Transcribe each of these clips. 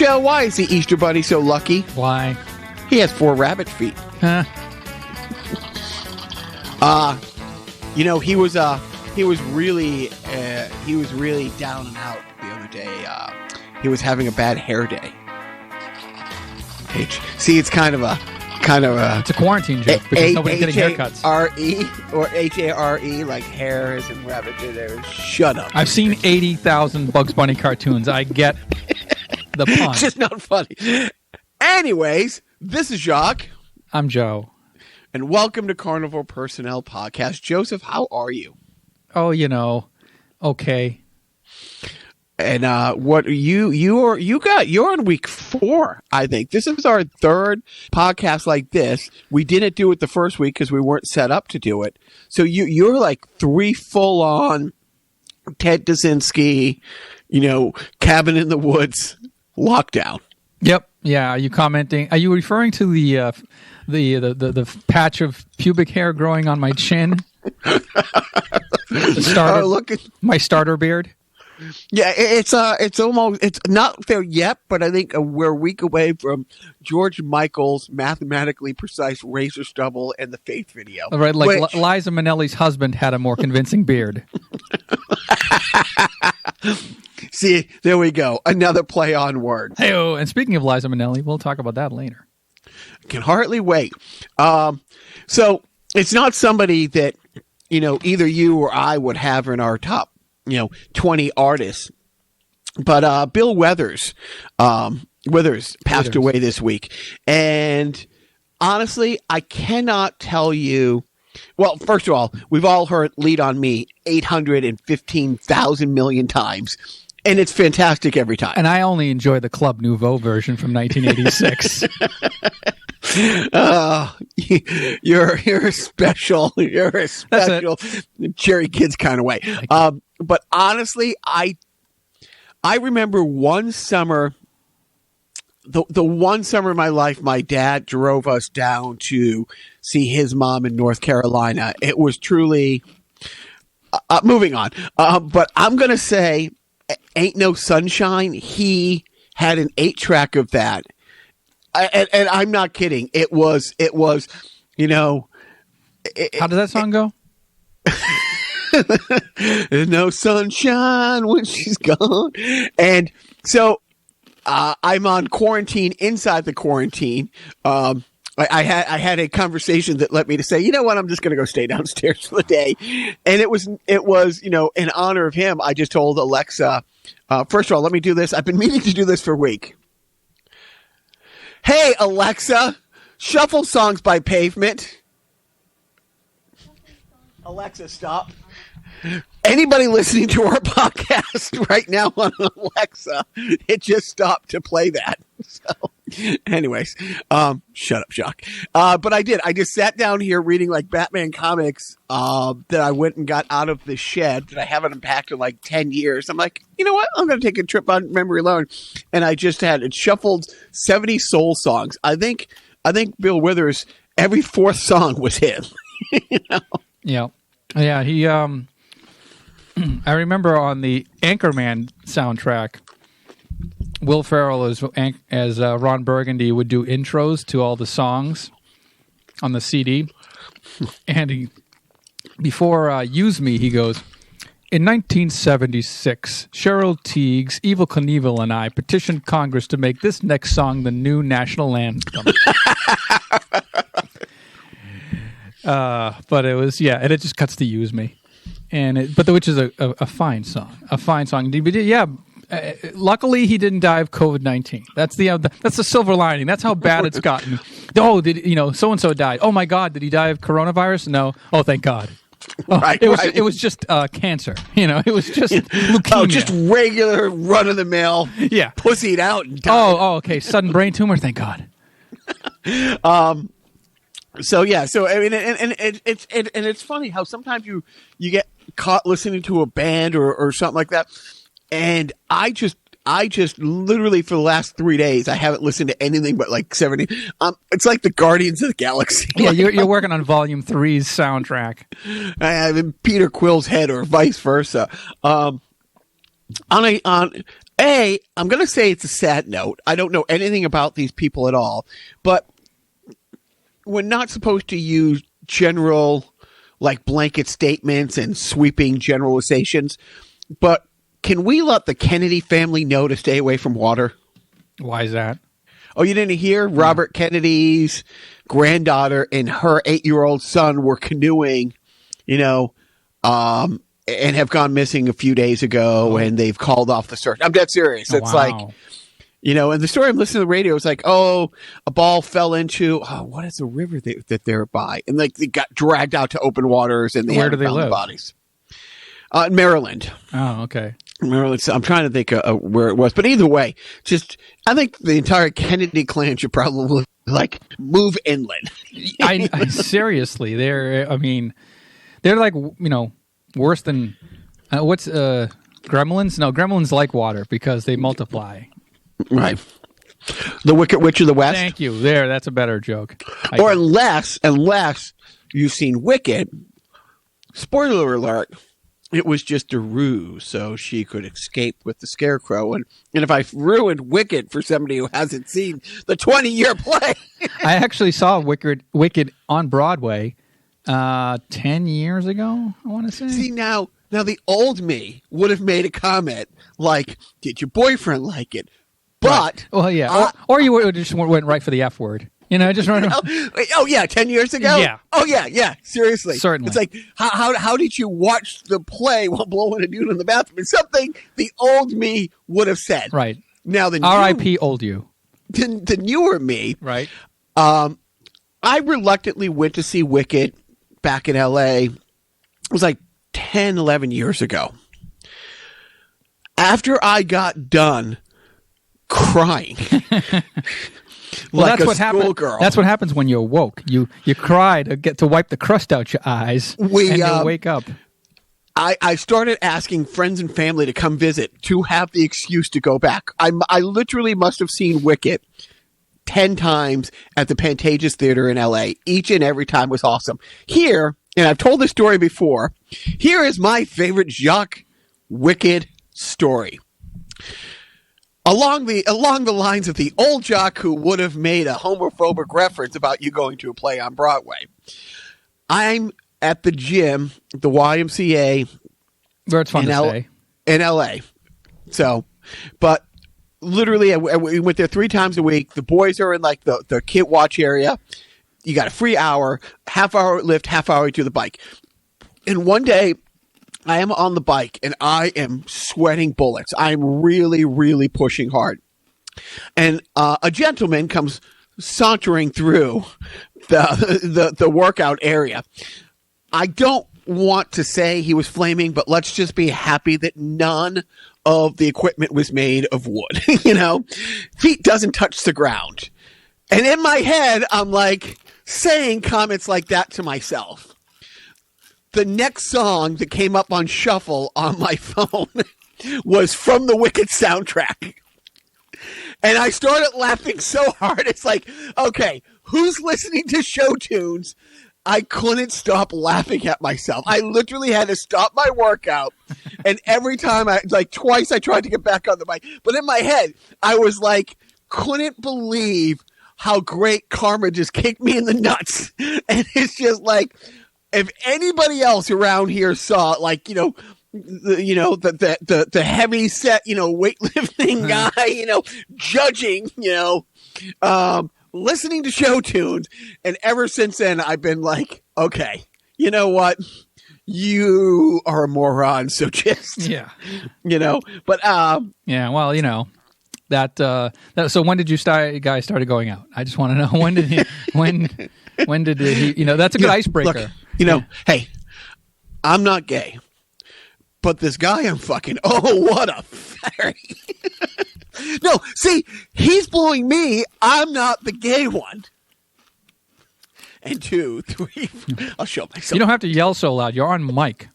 Joe, why is the Easter Bunny so lucky? Why? He has 4 rabbit feet. Huh? He was really down and out the other day. He was having a bad hair day. See, it's kind of a. It's a quarantine joke because nobody's getting haircuts. R-E or H-A-R-E, like hair is in rabbit there. Shut up. I've seen 80,000 Bugs Bunny cartoons. I get the pun. It's just not funny. Anyways, this is Jacques. I'm Joe. And welcome to Carnival Personnel Podcast. Joseph, how are you? Oh, okay. And you're on week 4, I think. This is our 3rd podcast like this. We didn't do it the first week because we weren't set up to do it. So you're like 3 full on Ted Kaczynski, cabin in the woods lockdown. Yep. Yeah. Are you commenting? Are you referring to the patch of pubic hair growing on my chin? My starter beard. Yeah, it's not there yet, but I think we're a week away from George Michael's mathematically precise razor stubble and the Faith video. All right, like Liza Minnelli's husband had a more convincing beard. See, there we go. Another play on words. Hey-oh, and speaking of Liza Minnelli, we'll talk about that later. Can hardly wait. So it's not somebody that, either you or I would have in our top 20 artists. But Bill Withers passed away this week. And honestly, I cannot tell you. Well, first of all, we've all heard Lead on Me 815,000 million times. And it's fantastic every time. And I only enjoy the Club Nouveau version from 1986. You're a special Cherry Kids kind of way. But honestly, I remember one summer, the one summer of my life, my dad drove us down to see his mom in North Carolina. It was truly moving on. But I'm going to say Ain't No Sunshine. He had an 8-track of that. And I'm not kidding. It was, how does that song go? There's no sunshine when she's gone. And so I'm on quarantine inside the quarantine. I had a conversation that led me to say, you know what, I'm just going to go stay downstairs for the day. And it was, in honor of him, I just told Alexa, first of all, let me do this. I've been meaning to do this for a week. Hey, Alexa, shuffle songs by Pavement. Alexa, stop. Anybody listening to our podcast right now on Alexa, it just stopped to play that. So, anyways, shut up, Jacques. But I did. I just sat down here reading like Batman comics that I went and got out of the shed that I haven't unpacked in like 10 years. I'm like, you know what? I'm going to take a trip on memory lane. And I just had it shuffled 70 soul songs. I think Bill Withers, every 4th song was him. Yeah. He, I remember on the Anchorman soundtrack, Will Ferrell as Ron Burgundy would do intros to all the songs on the CD. And before Use Me, he goes, in 1976, Cheryl Tiegs, Evel Knievel, and I petitioned Congress to make this next song the new national anthem. But it was, and it just cuts to Use Me. Which is a fine song. Luckily he didn't die of COVID-19. That's the silver lining. That's how bad it's gotten. Oh, so and so died. Oh my God, did he die of coronavirus? No. Oh, thank God. It was just cancer. It was just leukemia. Oh, just regular run of the mill. Yeah, pussied out and died. Oh, okay. Sudden brain tumor. Thank God. So I mean, and it's funny how sometimes you get caught listening to a band or something like that, and I just literally for the last 3 days I haven't listened to anything but like 70. It's like the Guardians of the Galaxy. Yeah, you're working on Volume 3's soundtrack. I have in Peter Quill's head or vice versa. I'm going to say it's a sad note. I don't know anything about these people at all, but we're not supposed to use general, like blanket statements and sweeping generalizations, but can we let the Kennedy family know to stay away from water? Why is that? Oh, you didn't hear? Robert Kennedy's granddaughter and her 8-year-old son were canoeing, and have gone missing a few days ago, and they've called off the search. I'm dead serious. It's like, and the story I'm listening to the radio is like, a ball fell into, what is the river that they're by? And like they got dragged out to open waters, and where do they live? The bodies. Maryland. Oh, okay. Maryland. So I'm trying to think where it was, but either way, I think the entire Kennedy clan should probably like move inland. I seriously, they're like, worse than what's gremlins? No, gremlins like water because they multiply. Right. The Wicked Witch of the West. Thank you. That's a better joke. Or unless you've seen Wicked, spoiler alert, it was just a ruse so she could escape with the Scarecrow. And if I ruined Wicked for somebody who hasn't seen the 20-year play. I actually saw Wicked on Broadway 10 years ago, I want to say. See, now the old me would have made a comment like, did your boyfriend like it? But well, yeah, or you would just went right for the F word, just run. Oh yeah, 10 years ago. Yeah. Oh yeah. Seriously, certainly. It's like how did you watch the play while blowing a dude in the bathroom? It's something the old me would have said. Right. Now the R.I.P. old you. The newer me. Right. I reluctantly went to see Wicked back in L.A. It was like 10, 11 years ago. After I got done crying, well, like that's what happened. That's what happens when you're woke. You cry to get to wipe the crust out your eyes, and you wake up. I started asking friends and family to come visit to have the excuse to go back. I literally must have seen Wicked 10 times at the Pantages Theater in LA. Each and every time was awesome. Here, and I've told this story before, here is my favorite Jacques Wicked story. Along the lines of the old Jacques who would have made a homophobic reference about you going to a play on Broadway. I'm at the gym, the YMCA. Where it's fun to stay. In LA. So, but literally, we went there 3 times a week. The boys are in like the kid watch area. You got a free hour, half hour lift, half hour to the bike. And one day, I am on the bike and I am sweating bullets. I'm really, really pushing hard. And a gentleman comes sauntering through the workout area. I don't want to say he was flaming, but let's just be happy that none of the equipment was made of wood. Feet doesn't touch the ground. And in my head, I'm like saying comments like that to myself. The next song that came up on shuffle on my phone was from the Wicked soundtrack. And I started laughing so hard. It's like, okay, who's listening to show tunes? I couldn't stop laughing at myself. I literally had to stop my workout. And every time twice I tried to get back on the bike. But in my head, I was like, couldn't believe how great karma just kicked me in the nuts. And it's just like, if anybody else around here saw, the heavy set, weightlifting guy, judging, listening to show tunes, and ever since then I've been like, okay, you know what? You are a moron, so just But yeah, well, that so when did you guys started going out? I just want to know when did he that's a good icebreaker. Look, hey, I'm not gay, but this guy I'm fucking, what a fairy. No, see, he's blowing me. I'm not the gay one. And 2, 3, I'll show myself. You don't have to yell so loud. You're on mic.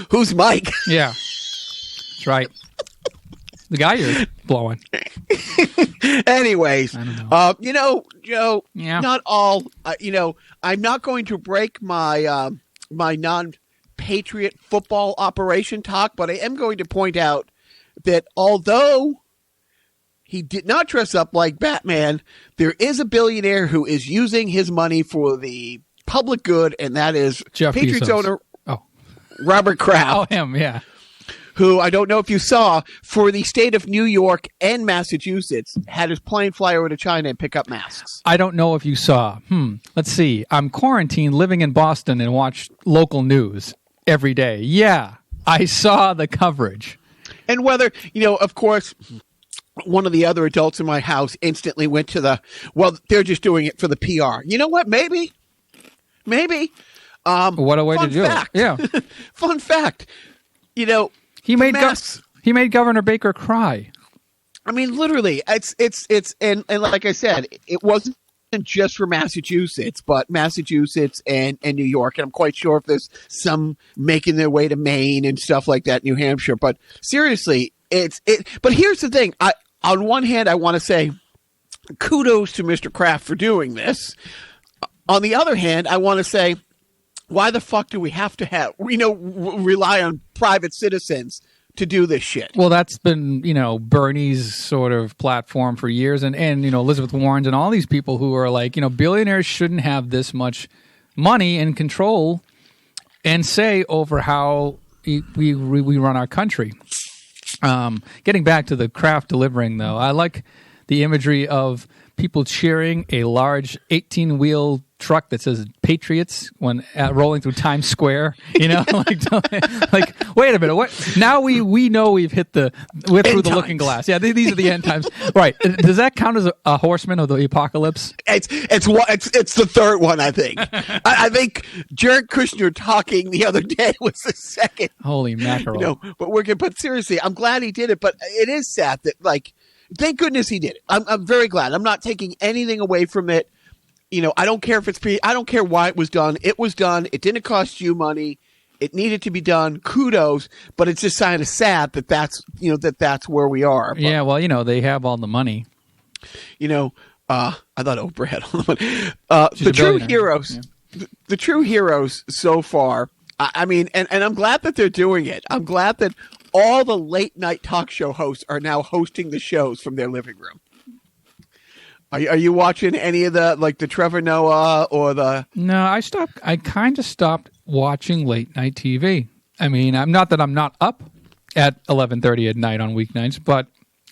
Who's Mike? Yeah, that's right. The guy you're blowing. Anyways, I don't know. Joe, yeah. Not all, I'm not going to break my my non-patriot football operation talk, but I am going to point out that although he did not dress up like Batman, there is a billionaire who is using his money for the public good, and that is Jeff Patriots Bezos. owner Oh, Robert Kraft, him, yeah. who I don't know if you saw, for the state of New York and Massachusetts, had his plane fly over to China and pick up masks. I don't know if you saw. Let's see. I'm quarantined, living in Boston, and watch local news every day. Yeah, I saw the coverage. And whether, of course, one of the other adults in my house instantly went to they're just doing it for the PR. You know what? Maybe. What a way to do fact. it. Yeah. Fun fact. He made masks. He made Governor Baker cry. I mean, literally, it's and like I said, it wasn't just for Massachusetts, but Massachusetts and New York, and I'm quite sure if there's some making their way to Maine and stuff like that, New Hampshire. But seriously, But here's the thing: on one hand, I want to say kudos to Mr. Kraft for doing this. On the other hand, I want to say, why the fuck do we have to rely on private citizens to do this shit? Well, that's been, Bernie's sort of platform for years, and Elizabeth Warren's and all these people who are like, billionaires shouldn't have this much money and control and say over how we run our country. Getting back to the Kraft delivering, though, I like the imagery of people cheering a large 18-wheel truck that says Patriots when rolling through Times Square. Like wait a minute, what? Now we know we're through the looking glass. Yeah, these are the end times, right? Does that count as a horseman of the apocalypse? It's the third one, I think. I think Jared Kushner talking the other day was the second. Holy mackerel! But seriously, I'm glad he did it. But it is sad that thank goodness he did it. I'm very glad. I'm not taking anything away from it. I don't care if I don't care why it was done. It was done. It didn't cost you money. It needed to be done. Kudos. But it's just kind of sad that that's where we are. But, yeah. Well, they have all the money. I thought Oprah had all the money. The true heroes, the true heroes so far. I mean, and I'm glad that they're doing it. I'm glad that all the late night talk show hosts are now hosting the shows from their living room. Are you watching any of the Trevor Noah or the? No, I kind of stopped watching late night TV. I mean, I'm not up at 11:30 at night on weeknights, but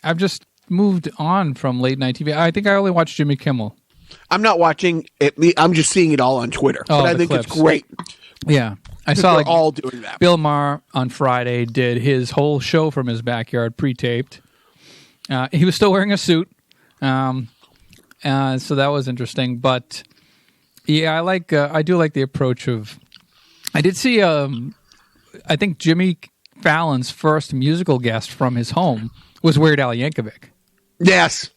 I've just moved on from late night TV. I think I only watch Jimmy Kimmel. I'm not watching it. I'm just seeing it all on Twitter. Oh, but I think clips. It's great. Yeah. I saw they're all doing that. Bill Maher on Friday did his whole show from his backyard pre-taped. He was still wearing a suit. So that was interesting. But yeah, I do like the approach of, I did see, I think Jimmy Fallon's first musical guest from his home was Weird Al Yankovic. Yes.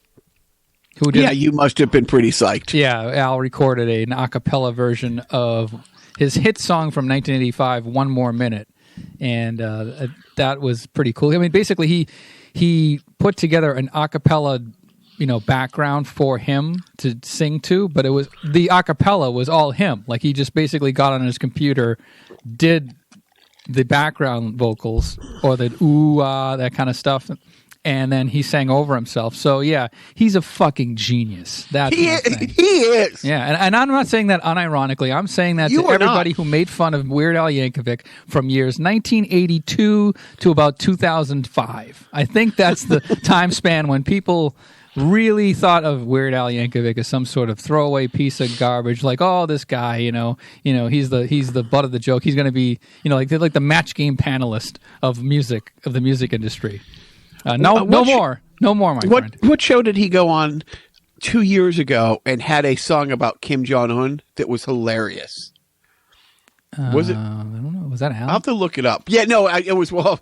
Who did? Yeah, you must have been pretty psyched. Yeah, Al recorded an a cappella version of his hit song from 1985, One More Minute. And that was pretty cool. I mean, basically, he put together an a cappella, background for him to sing to, but it was the a cappella was all him. Like he just basically got on his computer, did the background vocals or the ooh ah, that kind of stuff, and then he sang over himself. So yeah, he's a fucking genius. That's he is. Yeah, and I'm not saying that unironically. I'm saying that to everybody who made fun of Weird Al Yankovic from years 1982 to about 2005. I think that's the time span when people really thought of Weird Al Yankovic as some sort of throwaway piece of garbage, like, oh, this guy, he's the butt of the joke. He's going to be, like the Match Game panelist of the music industry. No more, my friend. What show did he go on 2 years ago and had a song about Kim Jong-un that was hilarious? Was it? I don't know. Was that Al? I'll have to look it up. Yeah, no, it was. Well,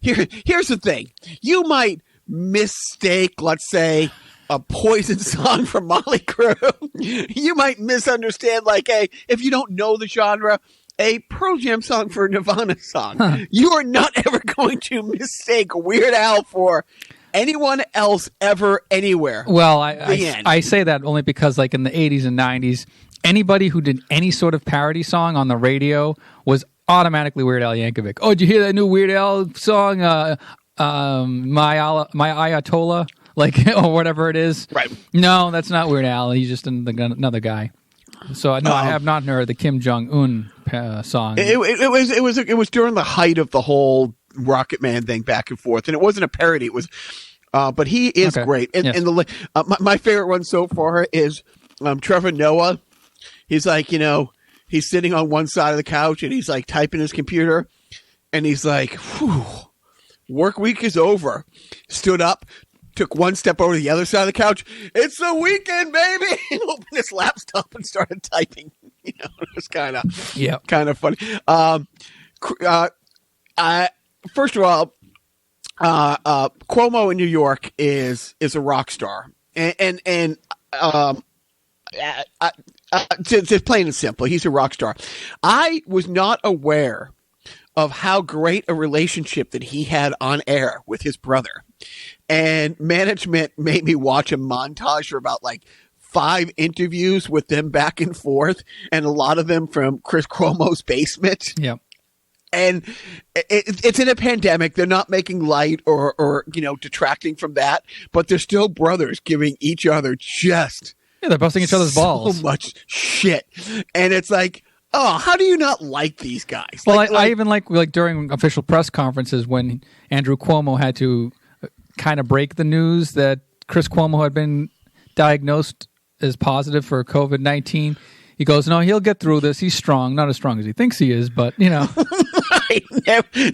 here's the thing. You might mistake, let's say, a Poison song from Motley Crue. You might misunderstand, if you don't know the genre, a Pearl Jam song for a Nirvana song. Huh. You are not ever going to mistake Weird Al for anyone else ever anywhere. Well, I say that only because, in the 80s and 90s, anybody who did any sort of parody song on the radio was automatically Weird Al Yankovic. Oh, did you hear that new Weird Al song? my Ayatollah, like or whatever it is. Right. No, that's not Weird Al. He's just another guy. So no, I have not heard the Kim Jong Un song. It was during the height of the whole Rocket Man thing back and forth, and it wasn't a parody. It was, but he is great. And, Yes. and my favorite one so far is Trevor Noah. He's like, he's sitting on one side of the couch and he's like typing his computer, and he's like, "Whew, work week is over." Stood up, took one step over to the other side of the couch. "It's the weekend, baby!" And opened his laptop and started typing. It was kind of funny. First of all, Cuomo in New York is a rock star, and just plain and simple, he's a rock star. I was not aware of how great a relationship that he had on air with his brother. And management made me watch a montage for about 5 interviews with them back and forth, and a lot of them from Chris Cuomo's basement. Yep. And it's in a pandemic. They're not making light or detracting from that, but they're still brothers giving each other just they're busting each other's balls. So much shit. And it's like, oh, how do you not like these guys? Well, I even like during official press conferences when Andrew Cuomo had to kind of break the news that Chris Cuomo had been diagnosed as positive for COVID-19. He goes, "No, he'll get through this. He's strong. Not as strong as he thinks he is, but I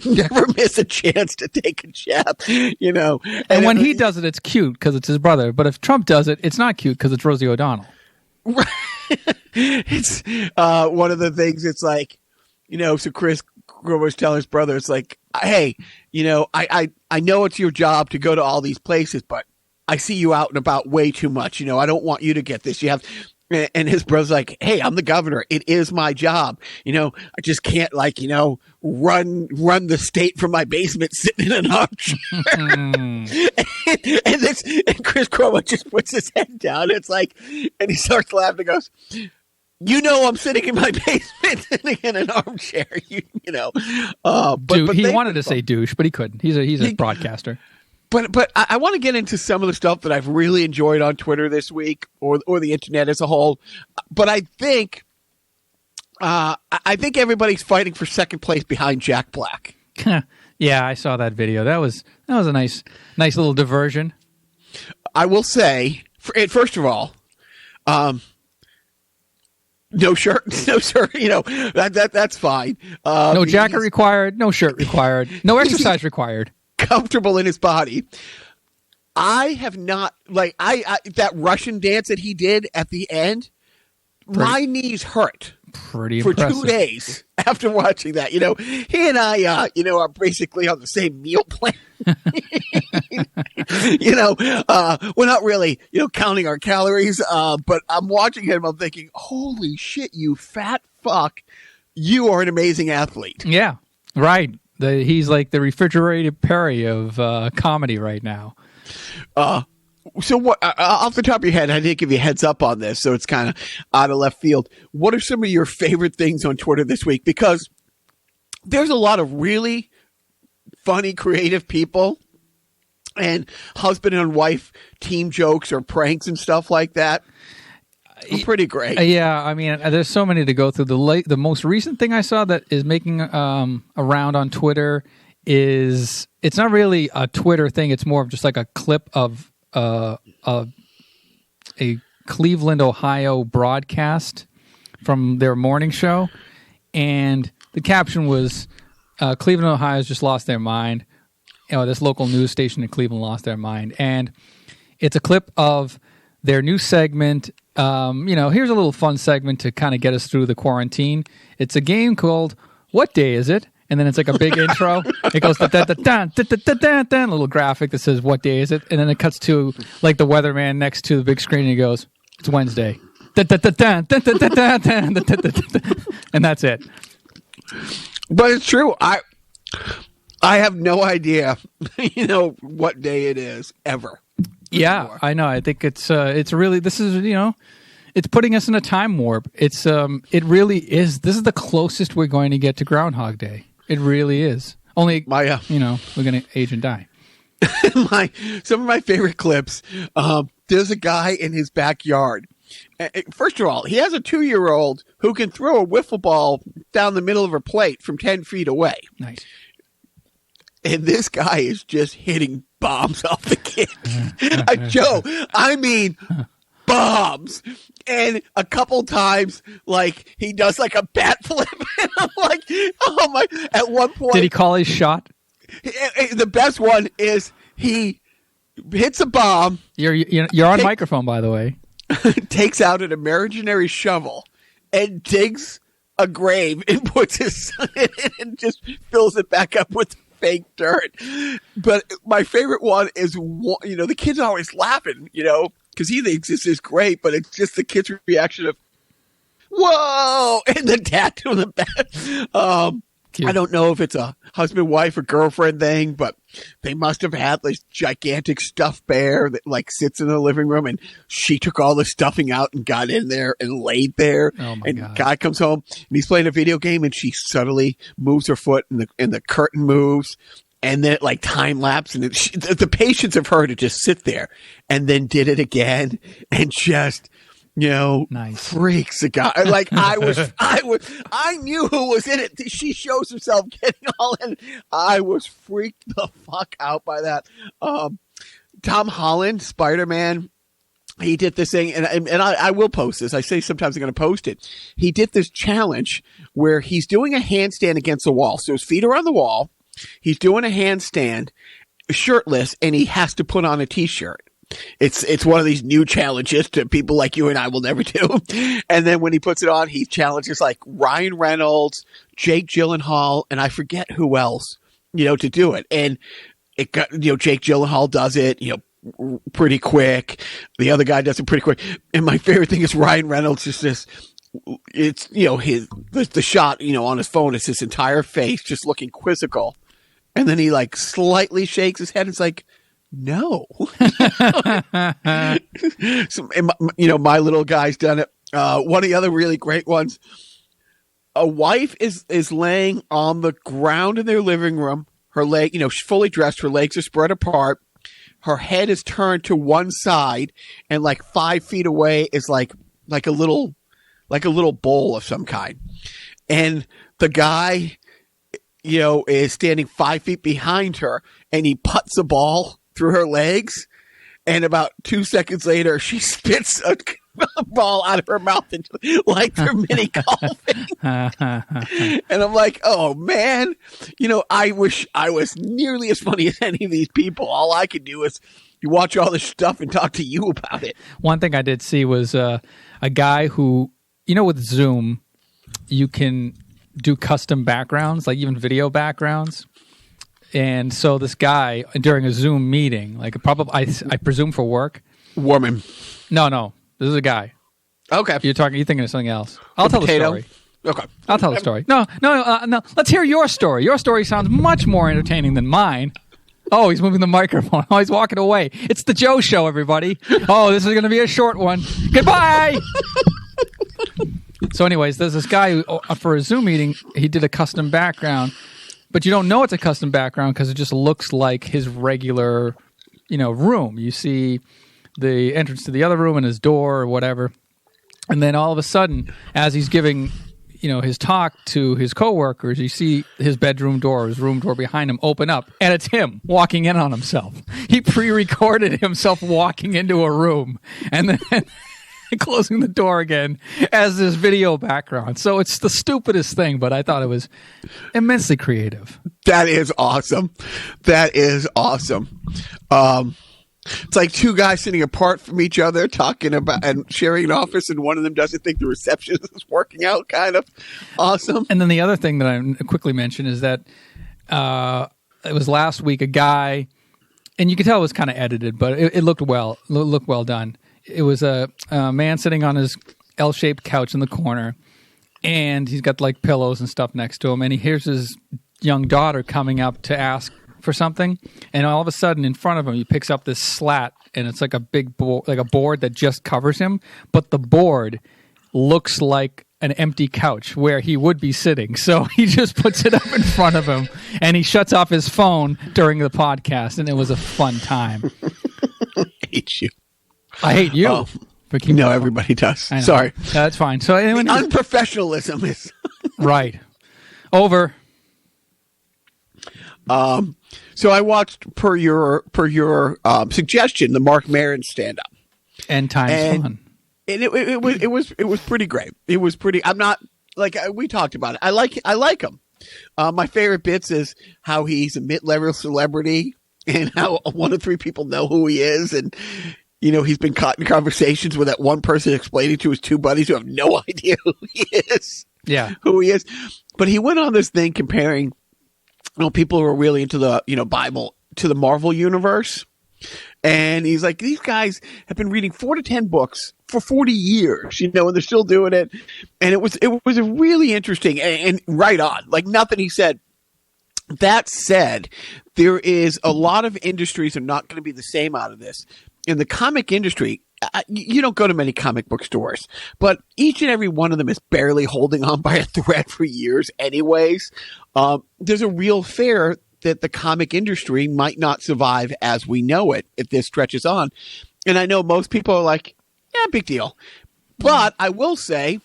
never miss a chance to take a jab, And when he does it, it's cute because it's his brother. But if Trump does it, it's not cute because it's Rosie O'Donnell. Right. It's one of the things. It's like, so Chris was telling his brother, it's like, "Hey, I know it's your job to go to all these places, but I see you out and about way too much. I don't want you to get this. You have." And his brother's like, "Hey, I'm the governor. It is my job. I just can't run the state from my basement sitting in an armchair." and Chris Cuomo just puts his head down. It's like, and he starts laughing and goes, "I'm sitting in my basement sitting in an armchair." But he wanted to say douche, but he couldn't. He's a broadcaster. But I want to get into some of the stuff that I've really enjoyed on Twitter this week, or the internet as a whole. But I think everybody's fighting for second place behind Jack Black. Yeah, I saw that video. That was a nice little diversion. I will say, first of all, no shirt, no shirt. That's fine. No jacket required. No shirt required. No exercise required. Comfortable in his body. I have not that Russian dance that he did at the end. My knees hurt pretty for impressive. 2 days after watching that. He and I, are basically on the same meal plan. We're not really, counting our calories. But I'm watching him. I'm thinking, holy shit, you fat fuck! You are an amazing athlete. Yeah, right. He's like the refrigerated Perry of comedy right now. So what? Off the top of your head, I didn't give you a heads up on this, so it's kind of out of left field. What are some of your favorite things on Twitter this week? Because there's a lot of really funny, creative people, and husband and wife team jokes or pranks and stuff like that. Pretty great. Yeah, I mean, there's so many to go through. The most recent thing I saw that is making a round on Twitter is, it's not really a Twitter thing. It's more of just like a clip of a Cleveland, Ohio broadcast from their morning show, and the caption was, "Cleveland, Ohio's just lost their mind." This local news station in Cleveland lost their mind, and it's a clip of their new segment. Here's a little fun segment to kind of get us through the quarantine. It's a game called "What Day Is It?" And then it's like a big intro. It goes da-da-da-da-da-da-da-da, little graphic that says "What day is it?" And then it cuts to like the weatherman next to the big screen, and he goes, "It's Wednesday." And that's it. But it's true. I have no idea, what day it is ever. Yeah, I know. I think it's really, this is, it's putting us in a time warp. It really is. This is the closest we're going to get to Groundhog Day. It really is. Only, we're going to age and die. Some of my favorite clips. There's a guy in his backyard. First of all, he has a 2-year-old who can throw a wiffle ball down the middle of her plate from 10 feet away. Nice. And this guy is just hitting bombs off the kid. Joe, I mean, bombs. And a couple times, like, he does like a bat flip. And I'm like, oh my. At one point. Did he call his shot? The best one is he hits a bomb. You're on microphone, by the way. Takes out an imaginary shovel and digs a grave and puts his son in it and just fills it back up with fake dirt. But my favorite one is, the kid's always laughing, because he thinks this is great, but it's just the kid's reaction of, whoa, and the dad doing the back. I don't know if it's a husband, wife, or girlfriend thing, but they must have had this gigantic stuffed bear that like sits in the living room, and she took all the stuffing out and got in there and laid there. Oh my and God. Guy comes home and he's playing a video game, and she subtly moves her foot, and the curtain moves, and then it like time lapse, and the patience of her to just sit there, and then did it again, and just. Nice. Freaks the guy. Like I knew who was in it. She shows herself getting all in. I was freaked the fuck out by that. Tom Holland, Spider-Man, he did this thing, and I will post this. I say sometimes I'm going to post it. He did this challenge where he's doing a handstand against the wall. So his feet are on the wall. He's doing a handstand, shirtless, and he has to put on a t-shirt. It's one of these new challenges to people like you and I will never do. And then when he puts it on, he challenges like Ryan Reynolds, Jake Gyllenhaal, and I forget who else, to do it. And it got, Jake Gyllenhaal does it, pretty quick. The other guy does it pretty quick. And my favorite thing is Ryan Reynolds is this. It's, the shot, on his phone, it's his entire face just looking quizzical. And then he like slightly shakes his head. It's like, no. So, my little guy's done it. One of the other really great ones. A wife is laying on the ground in their living room. Her leg, she's fully dressed. Her legs are spread apart. Her head is turned to one side, and like 5 feet away is like a little bowl of some kind. And the guy, is standing 5 feet behind her, and he putts the ball through her legs, and about 2 seconds later, she spits a ball out of her mouth like they're mini golfing. And I'm like, oh man, I wish I was nearly as funny as any of these people. All I could do is you watch all this stuff and talk to you about it. One thing I did see was a guy who, with Zoom, you can do custom backgrounds, like even video backgrounds. And so this guy during a Zoom meeting, like probably I presume for work. Woman. No, this is a guy. Okay. You're thinking of something else. I'll tell the story. Okay. I'll tell the story. No. Let's hear your story. Your story sounds much more entertaining than mine. Oh, he's moving the microphone. Oh, he's walking away. It's the Joe Show, everybody. Oh, this is going to be a short one. Goodbye. So anyways, there's this guy who, for a Zoom meeting, he did a custom background. But you don't know it's a custom background because it just looks like his regular, room. You see the entrance to the other room and his door or whatever. And then all of a sudden, as he's giving, his talk to his coworkers, you see his bedroom door, his room door behind him open up. And it's him walking in on himself. He pre-recorded himself walking into a room and then closing the door again as this video background. So it's the stupidest thing, but I thought it was immensely creative. That is awesome. It's like two guys sitting apart from each other talking about and sharing an office, and one of them doesn't think the receptionist is working out. Kind of awesome. And then the other thing that I quickly mentioned is that it was last week, a guy, and you could tell it was kind of edited, but it looked well done. It was a man sitting on his L-shaped couch in the corner, and he's got like pillows and stuff next to him, and he hears his young daughter coming up to ask for something, and all of a sudden in front of him he picks up this slat, and it's like a big like a board that just covers him, but the board looks like an empty couch where he would be sitting. So he just puts it up in front of him and he shuts off his phone during the podcast. And it was a fun time. I hate you. I hate you. Oh, for keeping no, it everybody does. No, Sorry. that's fine. So anyway, Unprofessionalism is right. Over. So I watched per your suggestion the Mark Maron stand up. End times fun. And it was pretty great. It was pretty. I'm not like we talked about it. I like him. My favorite bits is how he's a mid-level celebrity and how 1 to 3 people know who he is, and he's been caught in conversations with that one person explaining to his 2 buddies who have no idea who he is. Yeah, who he is. But he went on this thing comparing, people who are really into the Bible to the Marvel universe. And he's like, these guys have been reading 4 to 10 books for 40 years, and they're still doing it. And it was a really interesting and right on, like nothing he said. That said, there is a lot of industries are not going to be the same out of this. In the comic industry, you don't go to many comic book stores, but each and every one of them is barely holding on by a thread for years anyways. There's a real fear that the comic industry might not survive as we know it if this stretches on. And I know most people are like, yeah, big deal. But I will say,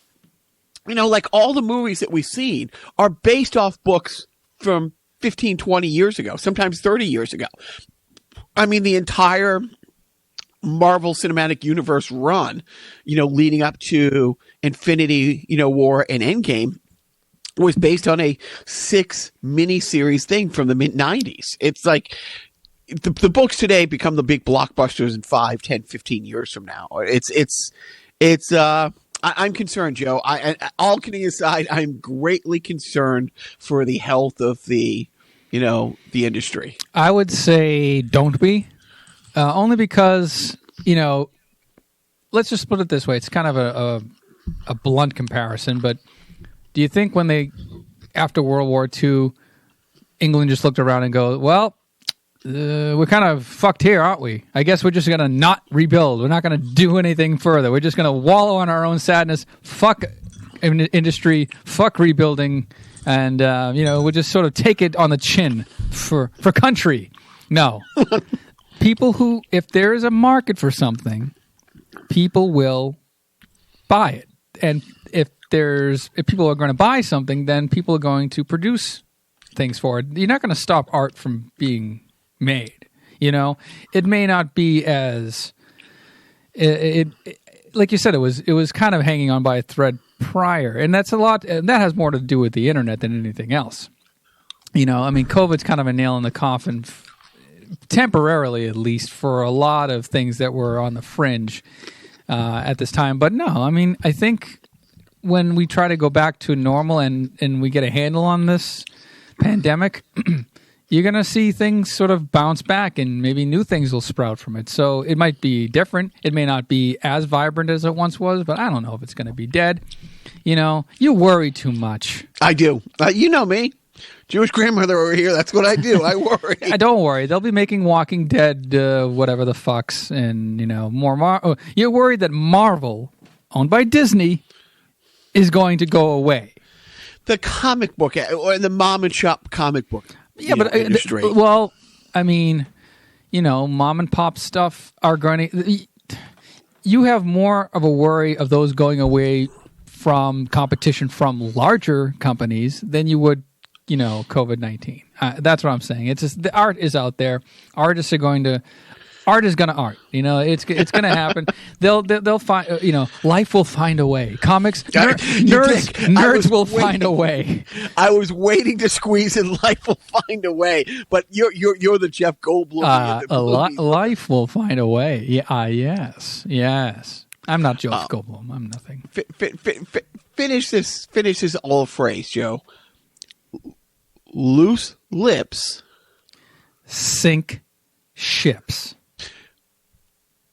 like all the movies that we've seen are based off books from 15, 20 years ago, sometimes 30 years ago. I mean, the entire Marvel Cinematic Universe run, leading up to Infinity, War and Endgame was based on a 6 miniseries thing from the mid-90s. It's like the books today become the big blockbusters in 5, 10, 15 years from now. I'm concerned, Joe. All kidding aside, I'm greatly concerned for the health of the industry. I would say don't be. Only because, let's just put it this way. It's kind of a blunt comparison, but do you think after World War II, England just looked around and go, well, we're kind of fucked here, aren't we? I guess we're just going to not rebuild. We're not going to do anything further. We're just going to wallow in our own sadness. Fuck industry. Fuck rebuilding. And, we'll just sort of take it on the chin for country. No. People who, if there is a market for something, people will buy it. And if people are going to buy something, then people are going to produce things for it. You're not going to stop art from being made. It may not be as like you said, it was kind of hanging on by a thread prior, and that's a lot. And that has more to do with the internet than anything else. COVID's kind of a nail in the coffin, temporarily at least, for a lot of things that were on the fringe at this time. But no, I think when we try to go back to normal and we get a handle on this pandemic, you're going to see things sort of bounce back and maybe new things will sprout from it. So it might be different. It may not be as vibrant as it once was, but I don't know if it's going to be dead. You worry too much. I do. You know me. Jewish grandmother over here. That's what I do. I worry. Don't worry. They'll be making Walking Dead, whatever the fucks, and, more. You're worried that Marvel, owned by Disney, is going to go away. The comic book or the mom and shop comic book industry. Mom and pop stuff are going to. You have more of a worry of those going away from competition from larger companies than you would, COVID-19. That's what I'm saying. It's just the art is out there. Artists are going to. Art is going to art. It's going to happen. They'll find. Life will find a way. Comics, nerds will find a way. I was waiting to squeeze in. Life will find a way. But you're the Jeff Goldblum. Life will find a way. Yeah. Yes. I'm not Jeff Goldblum. I'm nothing. Finish this old phrase, Joe. Loose lips sink ships.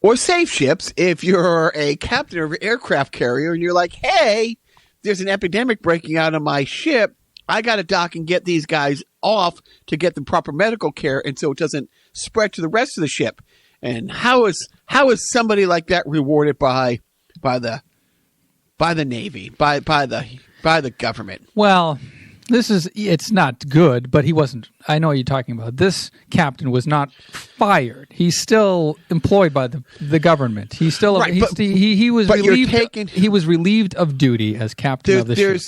Or save ships if you're a captain of an aircraft carrier and you're like, hey, there's an epidemic breaking out on my ship. I got to dock and get these guys off to get the proper medical care, and so it doesn't spread to the rest of the ship. And how is somebody like that rewarded by the by the Navy, by the government. Well, it's not good, but he wasn't. I know what you're talking about. This captain was not fired. He's still employed by the government. He's still Right, he was but relieved. He was relieved of duty as captain of the ship.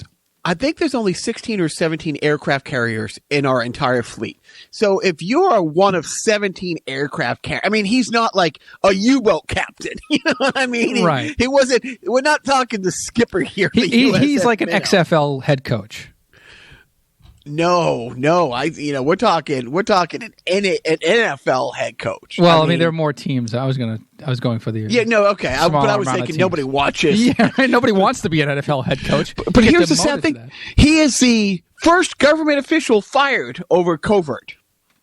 I think there's only 16 or 17 aircraft carriers in our entire fleet. So if you're one of 17 aircraft carriers, I mean, he's not like a U-boat captain. You know what I mean? Right. He wasn't. We're not talking the skipper here. He's like an XFL head coach. No. We're talking an NFL head coach. Well, I mean, there are more teams. I was going for the okay. But I was thinking nobody watches. Yeah, nobody wants to be an NFL head coach. But here's the sad thing: he is the first government official fired over COVID.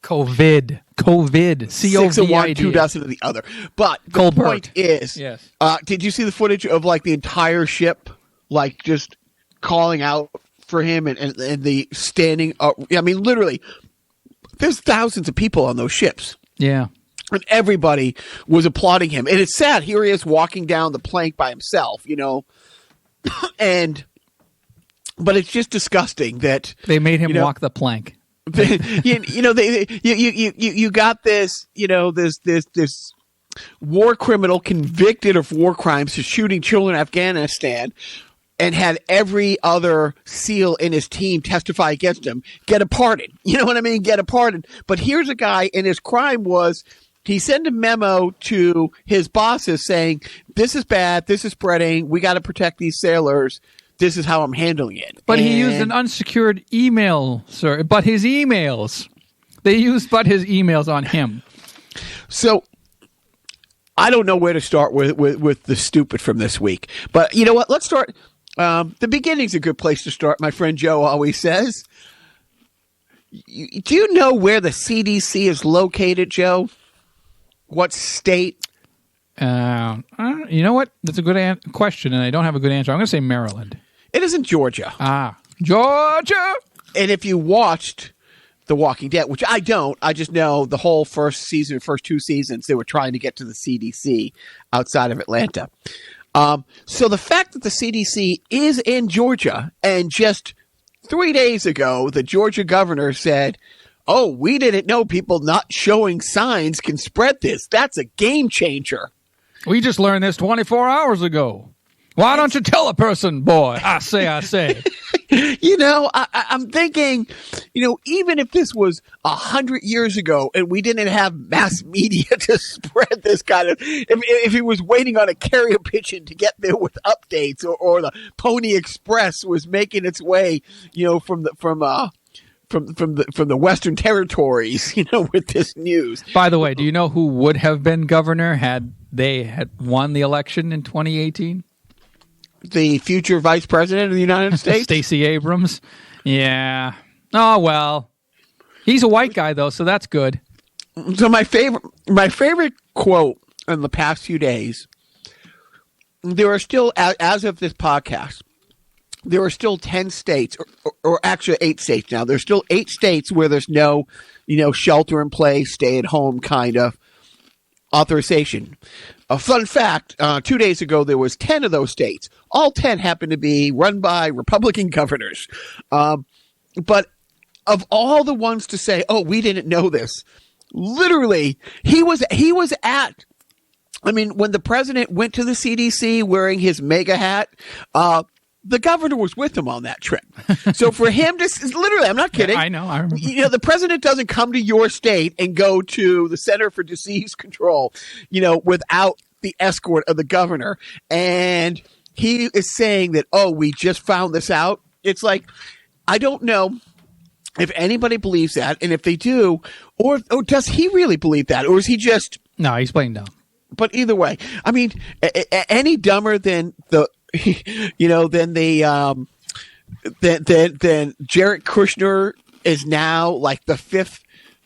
COVID, COVID, 6 of one, 2 dozen of the other. But the point is, yes. Did you see the footage of like the entire ship, like just calling out for him and the standing up? I mean, literally, there's thousands of people on those ships. Yeah. And everybody was applauding him. And it's sad. Here he is walking down the plank by himself, but it's just disgusting that they made him walk the plank. You got this, this war criminal convicted of war crimes for shooting children in Afghanistan, and had every other SEAL in his team testify against him, get a pardon. You know what I mean? Get a pardon. But here's a guy, and his crime was he sent a memo to his bosses saying, this is bad, this is spreading, we got to protect these sailors, this is how I'm handling it. But he used an unsecured email, sir. But his emails. They used his emails on him. So I don't know where to start with the stupid from this week. But you know what? Let's start. The beginning's a good place to start, my friend Joe always says. Do you know where the CDC is located, Joe? What state? You know what? That's a good question, and I don't have a good answer. I'm going to say Maryland. It is in Georgia. Georgia! And if you watched The Walking Dead, which I don't, I just know the whole first 2 seasons, they were trying to get to the CDC outside of Atlanta. So the fact that the CDC is in Georgia, and just 3 days ago, the Georgia governor said, oh, we didn't know people not showing signs can spread this. That's a game changer. We just learned this 24 hours ago. Why don't you tell a person, boy? I say. I'm thinking, even if this was 100 years ago and we didn't have mass media to spread this kind of, if he was waiting on a carrier pigeon to get there with updates, or the Pony Express was making its way, from the Western Territories, with this news. By the way, do you know who would have been governor had they had won the election in 2018? The future vice president of the United States? Stacey Abrams. Yeah. Oh, well. He's a white guy, though, so that's good. So my favorite quote in the past few days, there are still, as of this podcast, there are still 10 states, or actually 8 states now. There's still 8 states where there's no, shelter in place, stay at home kind of authorization. A fun fact, 2 days ago, there was 10 of those states. All 10 happened to be run by Republican governors. But of all the ones to say, oh, we didn't know this, literally, he was at, when the president went to the CDC wearing his MAGA hat, the governor was with him on that trip. So for him to literally, I'm not kidding. I know. I remember. The president doesn't come to your state and go to the Center for Disease Control, without the escort of the governor. And he is saying that, oh, we just found this out. It's like, I don't know if anybody believes that. And if they do, or does he really believe that? Or is he just... No, he's playing dumb. But either way, any dumber than the... then Jared Kushner is now like the 5th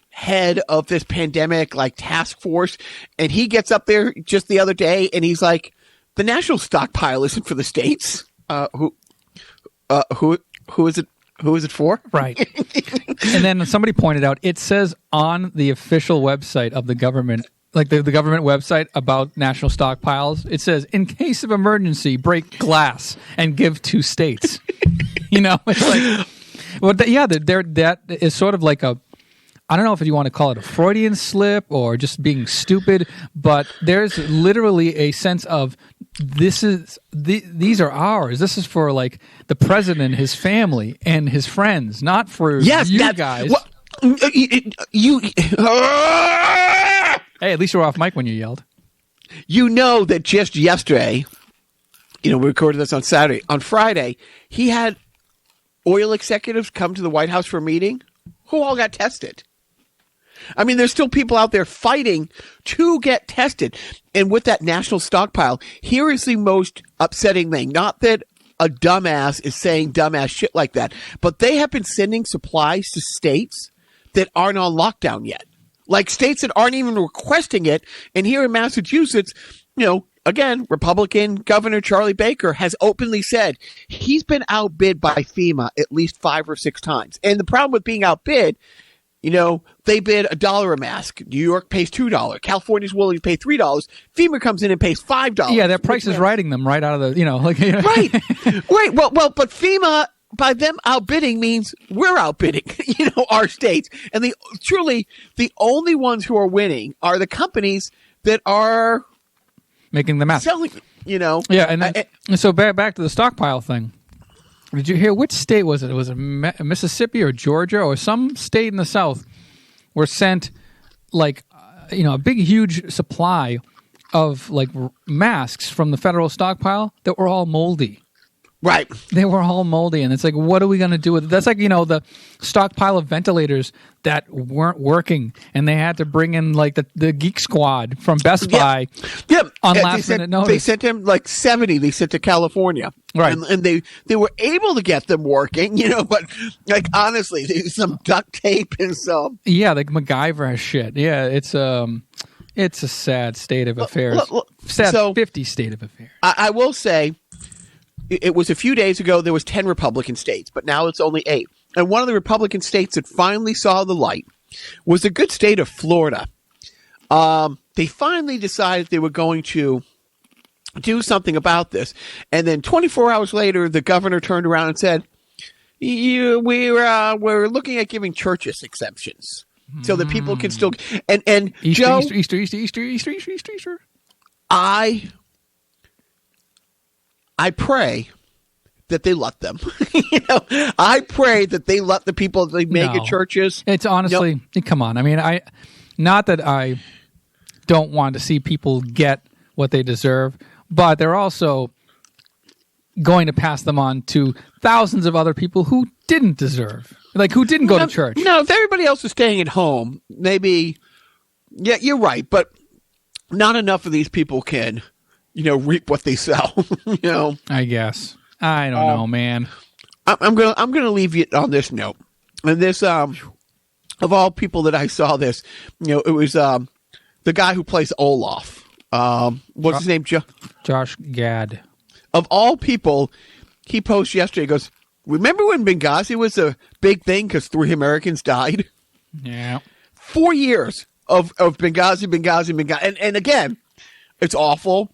head of this pandemic task force, and he gets up there just the other day and he's like, the national stockpile isn't for the states. Who is it? Who is it for? Right. And then somebody pointed out, it says on the official website of the government like the government website about national stockpiles, it says, in case of emergency, break glass and give to states. It's like, well, that is sort of like a, I don't know if you want to call it a Freudian slip or just being stupid, but there's literally a sense of these are ours. This is for like the president, his family, and his friends, not for you guys. Well, Hey, at least you were off mic when you yelled. You know that just yesterday, we recorded this on Saturday. On Friday, he had oil executives come to the White House for a meeting who all got tested. I mean, there's still people out there fighting to get tested. And with that national stockpile, here is the most upsetting thing. Not that a dumbass is saying dumbass shit like that, but they have been sending supplies to states that aren't on lockdown yet. Like states that aren't even requesting it. And here in Massachusetts, again, Republican Governor Charlie Baker has openly said he's been outbid by FEMA at least 5 or 6 times. And the problem with being outbid, they bid $1 a mask. New York pays $2. California's willing to pay $3. FEMA comes in and pays $5. Yeah, their price is riding them right out of the, Right. Right. Well, but FEMA, by them outbidding means we're outbidding, our states. And truly the only ones who are winning are the companies that are making the mask. Selling, Yeah. And so back to the stockpile thing. Did you hear which state was it? Was it Mississippi or Georgia or some state in the South were sent like, a big, huge supply of like masks from the federal stockpile that were all moldy. Right. They were all moldy. And it's like, what are we going to do with it? That's like, the stockpile of ventilators that weren't working. And they had to bring in like the Geek Squad from Best Buy on last minute notice. They sent him like 70 they sent to California. Right. And they were able to get them working, but like honestly, there's some duct tape and some. Yeah, like MacGyver shit. Yeah, it's a sad state of affairs. 50 state of affairs. I will say, it was a few days ago, there was 10 Republican states, but now it's only 8. And one of the Republican states that finally saw the light was the good state of Florida. They finally decided they were going to do something about this. And then 24 hours later, the governor turned around and said, we're looking at giving churches exemptions so that people can still. And Joe, Easter. I pray that they let them. I pray that they let the people that they mega churches. It's honestly, come on. I mean, not that I don't want to see people get what they deserve, but they're also going to pass them on to thousands of other people who didn't deserve, like who didn't go to church. No, if everybody else is staying at home, maybe, yeah, you're right, but not enough of these people can reap what they sow. I guess. I don't know, man. I'm gonna leave you on this note. And this, of all people that I saw this, it was the guy who plays Olaf. What's his name? Josh Gad. Of all people, he posted yesterday. He goes, "Remember when Benghazi was a big thing because 3 Americans died? Yeah. 4 years of Benghazi, and again, it's awful."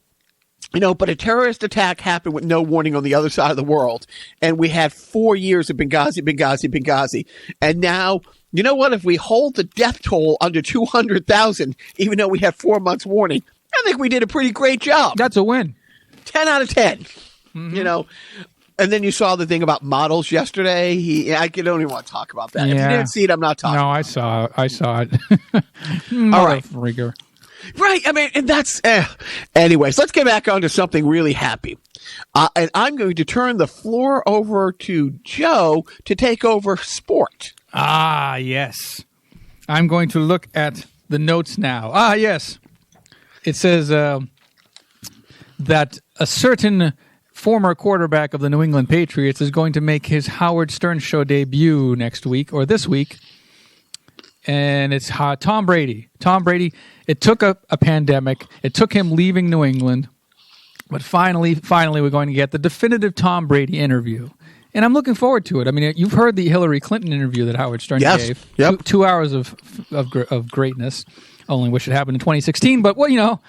But a terrorist attack happened with no warning on the other side of the world. And we had 4 years of Benghazi. And now, you know what? If we hold the death toll under 200,000, even though we had 4 months warning, I think we did a pretty great job. That's a win. 10 out of 10. Mm-hmm. And then you saw the thing about models yesterday. I don't even want to talk about that. Yeah. If you didn't see it, I'm not talking about it. I saw it. All right. Rigor. Right. I mean, and that's, anyways, let's get back on to something really happy. And I'm going to turn the floor over to Joe to take over sport. Ah, yes. I'm going to look at the notes now. Ah, yes. It says that a certain former quarterback of the New England Patriots is going to make his Howard Stern show debut next week or this week. And it's Tom Brady. Tom Brady, it took a pandemic. It took him leaving New England. But finally, we're going to get the definitive Tom Brady interview. And I'm looking forward to it. I mean, you've heard the Hillary Clinton interview that Howard Stern gave. Yep. 2 hours of greatness. Only wish it happened in 2016, but well,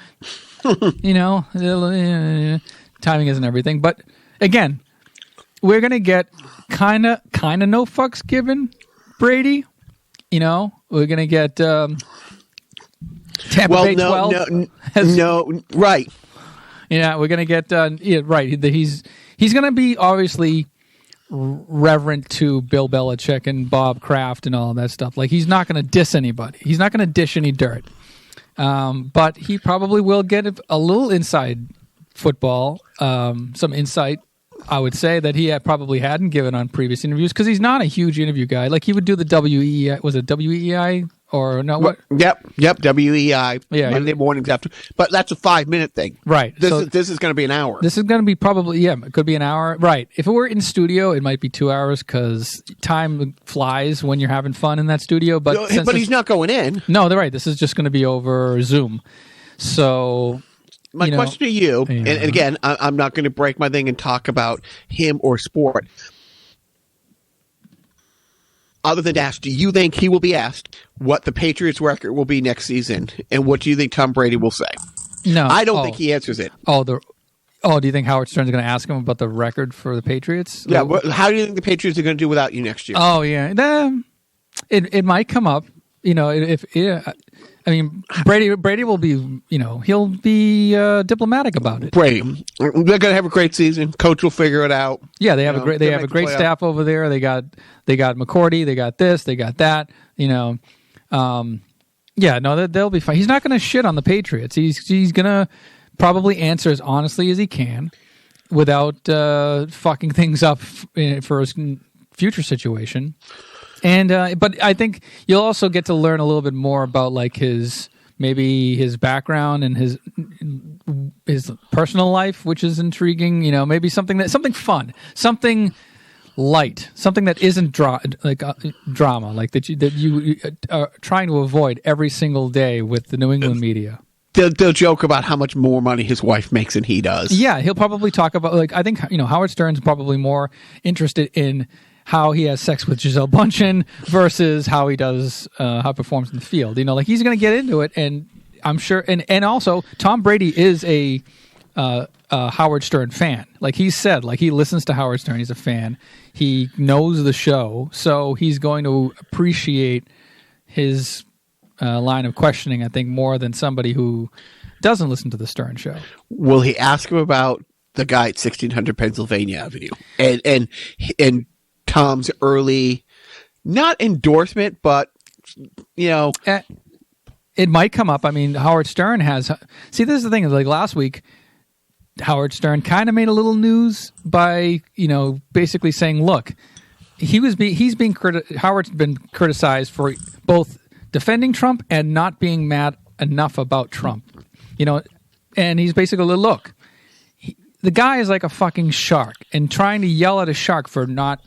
timing isn't everything. But again, we're gonna get kind of no fucks given Brady. We're gonna get Tampa Bay 12. No, right. Yeah, we're gonna get right. He's gonna be obviously reverent to Bill Belichick and Bob Kraft and all that stuff. Like, he's not gonna diss anybody. He's not gonna dish any dirt. But he probably will get a little inside football, some insight, I would say, that he probably hadn't given on previous interviews, because he's not a huge interview guy. Like, he would do the WEEI. Was it WEEI? Or no? What? Yep. WEI. Yeah, Monday mornings after, but that's a 5-minute thing, right? This is going to be an hour. This is going to be probably it could be an hour, right? If it were in studio, it might be 2 hours, because time flies when you're having fun in that studio. But he's not going in. No, they're right. This is just going to be over Zoom. So my question to you, and again, I'm not going to break my thing and talk about him or sport. Other than to ask, do you think he will be asked what the Patriots' record will be next season, and what do you think Tom Brady will say? No, I don't think he answers it. Do you think Howard Stern's going to ask him about the record for the Patriots? Yeah, how do you think the Patriots are going to do without you next year? Oh yeah, it might come up. Brady will be, he'll be diplomatic about it. Brady, they're going to have a great season. Coach will figure it out. Yeah, they have a great staff over there. They got McCourty. They got this. They got that. They'll be fine. He's not going to shit on the Patriots. He's going to probably answer as honestly as he can without fucking things up for his future situation. And but I think you'll also get to learn a little bit more about like his background and his personal life, which is intriguing. Maybe something fun, something light, something that isn't drama, like that you are trying to avoid every single day with the New England media. They'll joke about how much more money his wife makes than he does. Yeah, he'll probably talk about I think Howard Stern's probably more interested in how he has sex with Gisele Bündchen versus how he does how he performs in the field. He's going to get into it, and I'm sure. And also, Tom Brady is a Howard Stern fan. Like he said, he listens to Howard Stern. He's a fan. He knows the show, so he's going to appreciate his line of questioning, I think, more than somebody who doesn't listen to the Stern show. Will he ask him about the guy at 1600 Pennsylvania Avenue and Tom's early, not endorsement, but it might come up. I mean, Howard Stern has. See, this is the thing. Like last week, Howard Stern kind of made a little news by basically saying, "Look, Howard's been criticized for both defending Trump and not being mad enough about Trump." And he's basically, look, the guy is like a fucking shark, and trying to yell at a shark for not.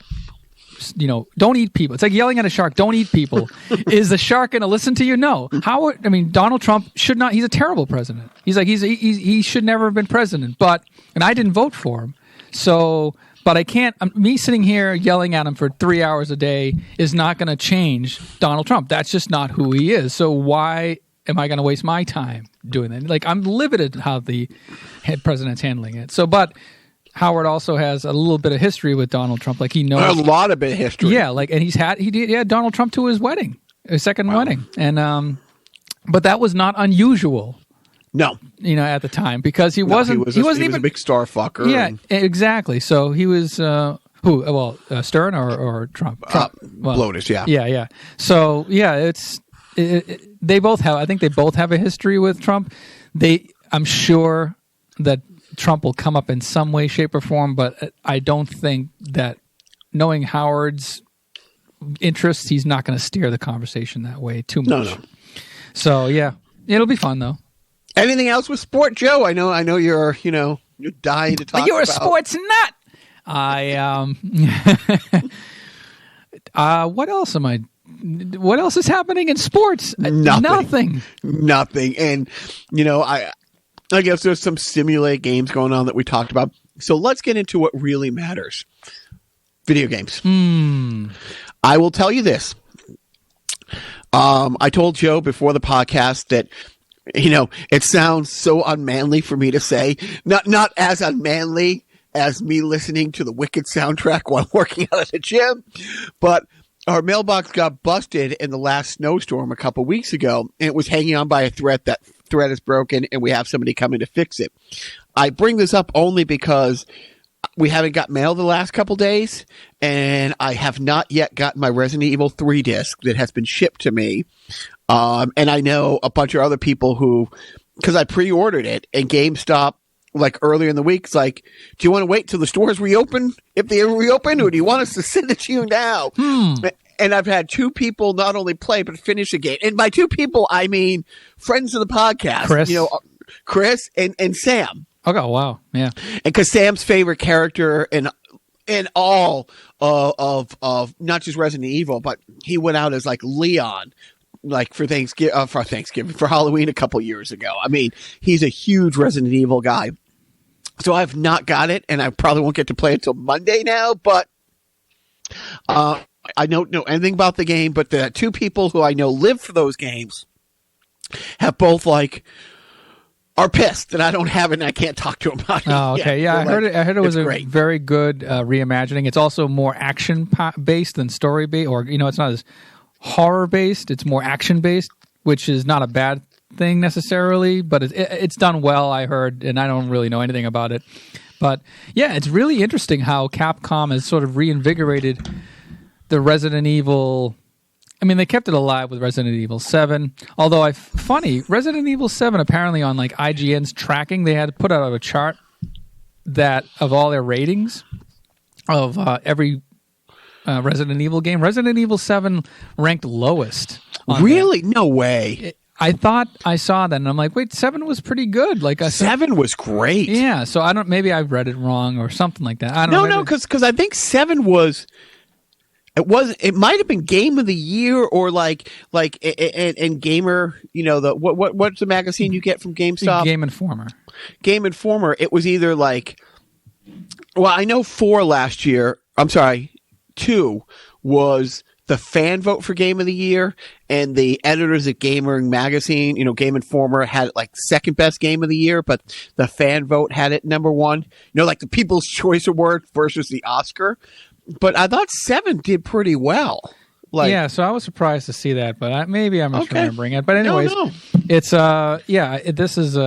Don't eat people. It's like yelling at a shark, don't eat people. Is the shark going to listen to you? No. Donald Trump should not. He's a terrible president. He should never have been president. And I didn't vote for him. So, but I can't, me sitting here yelling at him for 3 hours a day is not going to change Donald Trump. That's just not who he is. So why am I going to waste my time doing that? I'm livid at how the president's handling it. So, but Howard also has a little bit of history with Donald Trump. Like he knows a lot of bit of history. Yeah, and he had Donald Trump to his wedding, his second wedding, and but that was not unusual. No, at the time because he wasn't even a big star fucker. Yeah, exactly. So he was who? Well, Stern or Trump? Lotus. Yeah. Yeah. So yeah, they both have. I think they both have a history with Trump. I'm sure that Trump will come up in some way, shape, or form, but I don't think that, knowing Howard's interests, he's not going to steer the conversation that way too much. No. So yeah, it'll be fun though. Anything else with sport, Joe? I know you're dying to talk. You're about. A sports nut. What else am I? What else is happening in sports? Nothing. And I guess there's some simulate games going on that we talked about. So let's get into what really matters. Video games. I will tell you this. I told Joe before the podcast that, it sounds so unmanly for me to say, not as unmanly as me listening to the Wicked soundtrack while working out at the gym, but our mailbox got busted in the last snowstorm a couple weeks ago, and it was hanging on by a thread. That thread is broken, and we have somebody coming to fix it. I bring this up only because we haven't got mail the last couple days, and I have not yet gotten my Resident Evil 3 disc that has been shipped to me. And I know a bunch of other people who, because I pre-ordered it, and GameStop, like earlier in the week, it's like, do you want to wait till the stores reopen, if they reopen, or do you want us to send it to you now? And I've had two people not only play, but finish the game. And by two people, I mean friends of the podcast. Chris and Sam. Okay, wow. Yeah. And because Sam's favorite character in all of not just Resident Evil, but he went out as like Leon, like for Halloween a couple years ago. I mean, he's a huge Resident Evil guy. So I've not got it, and I probably won't get to play it until Monday now, but I don't know anything about the game, but the two people who I know live for those games have both are pissed that I don't have it and I can't talk to them about it. Oh, okay. Yeah, I heard it was a great. very good reimagining. It's also more action-based than story-based, or, it's not as horror-based. It's more action-based, which is not a bad thing necessarily, but it's done well, I heard, and I don't really know anything about it. But, yeah, it's really interesting how Capcom has sort of reinvigorated the Resident Evil. I mean, they kept it alive with Resident Evil 7. Although, funny, Resident Evil 7, apparently on like IGN's tracking, they had put out a chart that of all their ratings of every Resident Evil game. Resident Evil 7 ranked lowest. Really? No way. I thought I saw that, and I'm like, wait, 7 was pretty good. Like 7 was great. Yeah, so maybe I read it wrong or something like that. I don't know. No, because I think 7 was. It might have been Game of the Year or like and Gamer. What's the magazine you get from GameStop? Game Informer. Game Informer. It was either like, well, I know 4 last year. I'm sorry, 2 was the fan vote for Game of the Year, and the editors at Gamer magazine, Game Informer had it like second best Game of the Year, but the fan vote had it number 1. Like the People's Choice Award versus the Oscar. But I thought 7 did pretty well. Yeah, so I was surprised to see that, but maybe I'm misremembering it. But anyways, No. It's this is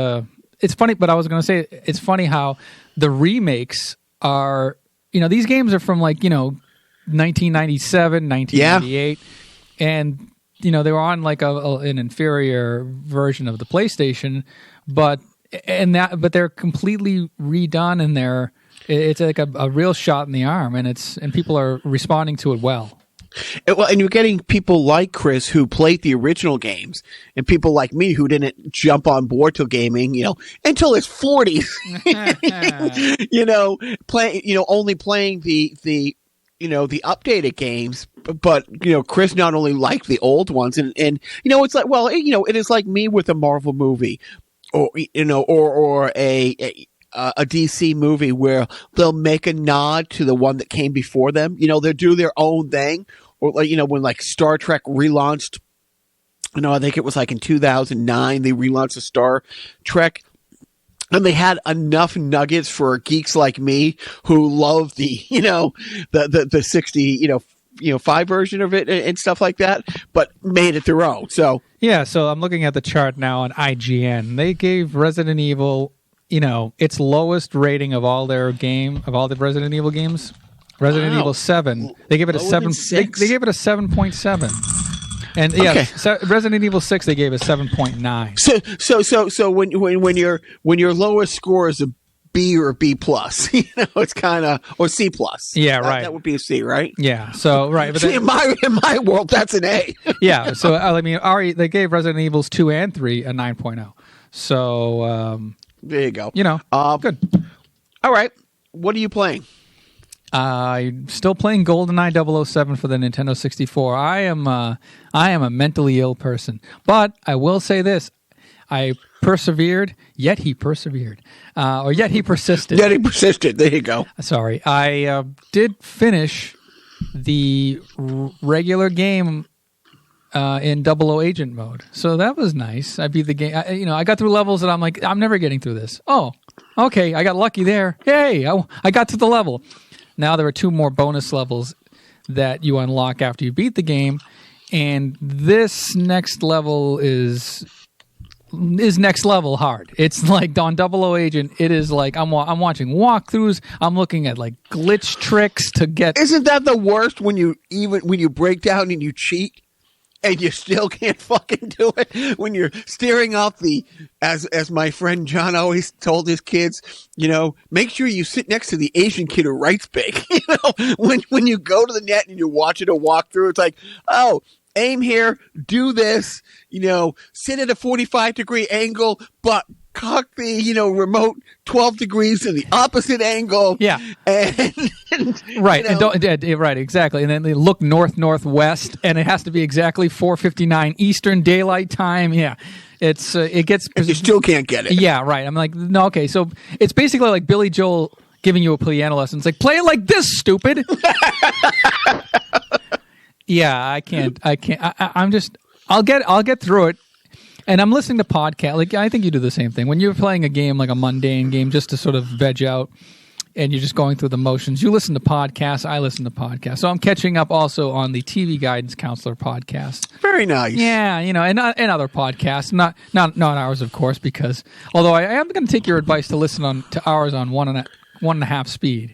it's funny. But I was going to say it's funny how the remakes are. These games are from 1997, 1998, and they were on like an inferior version of the PlayStation, but they're completely redone, and it's like a real shot in the arm, and people are responding to it well. Well, and you're getting people like Chris who played the original games, and people like me who didn't jump on board to gaming, until his 40s. Only playing the updated games. But Chris not only liked the old ones, and it's like, well, it is like me with a Marvel movie, or a DC movie where they'll make a nod to the one that came before them. They'll do their own thing. Or when like Star Trek relaunched, I think it was like in 2009, they relaunched a Star Trek. And they had enough nuggets for geeks like me who love the 60, 5 version of it and stuff like that, but made it their own. So I'm looking at the chart now on IGN. They gave Resident Evil its lowest rating of all the Resident Evil games. Resident Evil 7. They gave it a 7. They gave it a 7.7. And Resident Evil 6 they gave a 7.9. So when your lowest score is a B or a B plus, it's kind of, or C plus. Yeah, right. That would be a C, right? Yeah. So right. But in my world, that's an A. Yeah. So they gave Resident Evils 2 and 3 a 9.0. So there you go. Good. All right. What are you playing? I'm still playing GoldenEye 007 for the Nintendo 64. I am a mentally ill person, but I will say this: I persevered, yet he persevered, or yet he persisted. Yet he persisted. There you go. Sorry, I did finish the regular game in 00 agent mode. So that was nice. I beat the game. I got through levels that I'm like, I'm never getting through this. Oh, okay. I got lucky there. Hey, I got to the level. Now there are 2 more bonus levels that you unlock after you beat the game. And this next level is next level hard. It's like on 00 Agent, it is like I'm watching walkthroughs. I'm looking at like glitch tricks to get. Isn't that the worst when you break down and you cheat and you still can't fucking do it? When you're staring off as my friend John always told his kids, make sure you sit next to the Asian kid who writes big. When you go to the net and you're watching a walkthrough, it's like, oh, aim here, do this, sit at a 45-degree angle, but cock the, remote 12 degrees in the opposite angle. Yeah. And right. And right, exactly. And then they look northwest, and it has to be exactly 4:59 Eastern Daylight Time. Yeah. It gets. And you still can't get it. Yeah, right. I'm like, no, okay. So it's basically like Billy Joel giving you a piano lesson. It's like, play it like this, stupid. Yeah, I can't. I'm just. I'll get through it, and I'm listening to podcasts. Like I think you do the same thing when you're playing a game, like a mundane game, just to sort of veg out, and you're just going through the motions. You listen to podcasts. I listen to podcasts. So I'm catching up also on the TV Guidance Counselor podcast. Very nice. Yeah, and other podcasts. Not ours, of course, because although I am going to take your advice to listen to ours on 1.5 speed.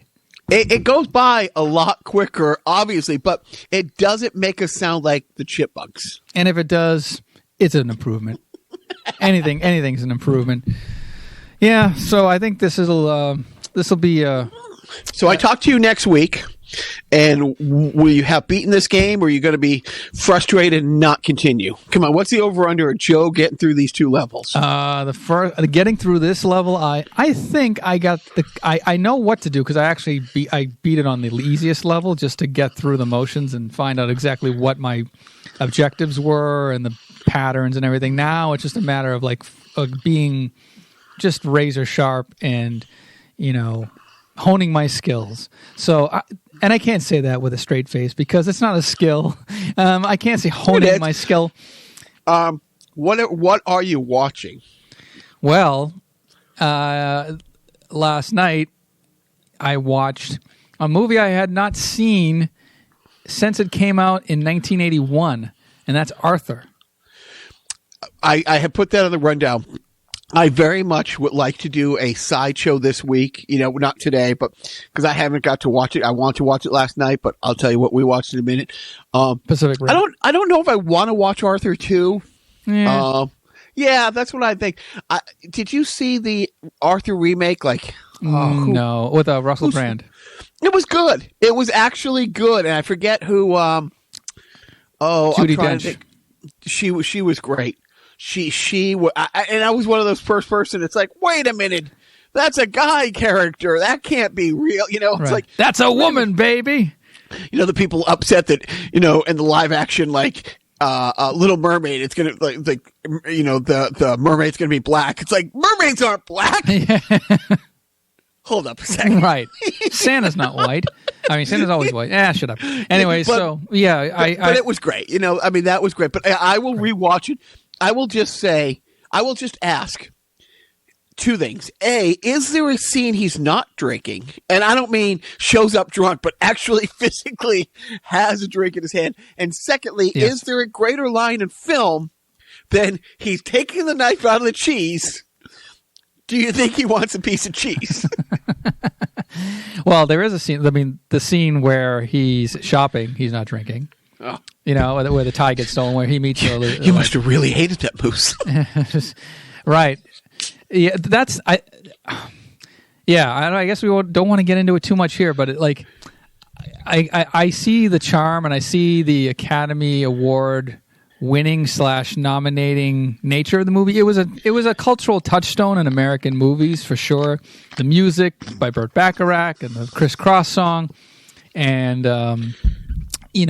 It goes by a lot quicker, obviously, but it doesn't make us sound like the Chipmunks. And if it does, it's an improvement. Anything's an improvement. Yeah, so I think this will be. So I talk to you next week, and will you have beaten this game, or are you going to be frustrated and not continue? Come on, what's the over/under of Joe getting through these 2 levels? Getting through this level, I think I got I know what to do because I actually beat it on the easiest level just to get through the motions and find out exactly what my objectives were and the patterns and everything. Now it's just a matter of being just razor sharp and honing my skills. So, I can't say that with a straight face because it's not a skill. I can't say honing my skill. What are you watching? Well, last night I watched a movie I had not seen since it came out in 1981, and that's Arthur. I have put that on the rundown. I very much would like to do a sideshow this week, not today, but because I haven't got to watch it. I want to watch it last night, but I'll tell you what we watched in a minute. Pacific Rim. I don't know if I want to watch Arthur 2. Yeah. Yeah, that's what I think. Did you see the Arthur remake? No, with Russell Brand. It was good. It was actually good, and I forget who. Judi Dench. She was great. She and I was one of those first person. It's like, wait a minute, that's a guy character. That can't be real. It's right. like that's a woman, baby. The people upset that in the live action Little Mermaid, it's gonna the mermaid's gonna be black. It's like mermaids aren't black. Hold up a second. Right. Santa's not white. I mean, Santa's always white. Shut up. Anyway, but it was great. That was great. But I will rewatch it. I will just ask 2 things. A, is there a scene he's not drinking? And I don't mean shows up drunk, but actually physically has a drink in his hand. And secondly, Is there a greater line in film than he's taking the knife out of the cheese? Do you think he wants a piece of cheese? Well, there is a scene. I mean, the scene where he's shopping, he's not drinking. Oh. Where the tie gets stolen, where he meets. You must have really hated that moose. Right. Yeah, I guess we don't want to get into it too much here, but I see the charm and I see the Academy Award winning / nominating nature of the movie. It was a cultural touchstone in American movies for sure. The music by Burt Bacharach and the Criss Cross song, and did you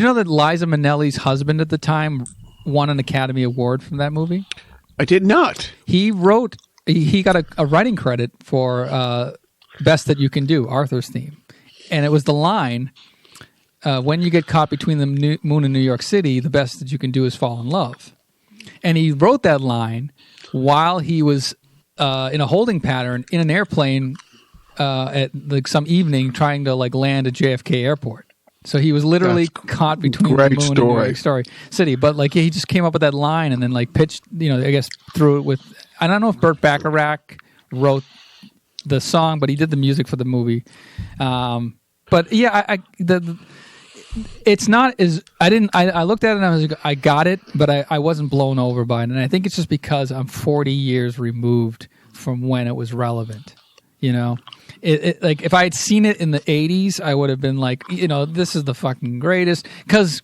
know that Liza Minnelli's husband at the time won an Academy Award from that movie? I did not. He got a writing credit for Best That You Can Do, Arthur's theme. And it was the line, when you get caught between the moon and New York City, the best that you can do is fall in love. And he wrote that line while he was in a holding pattern in an airplane at like some evening trying to like land at JFK Airport. So he was literally caught between the moon and New York City. But like he just came up with that line and then like pitched, I guess through it with. I don't know if Burt Bacharach wrote the song, but he did the music for the movie. But yeah, it's not as I looked at it and I was like, I got it, but I wasn't blown over by it. And I think it's just because I'm 40 years removed from when it was relevant. Like if I had seen it in the 80s, I would have been like, this is the fucking greatest. Because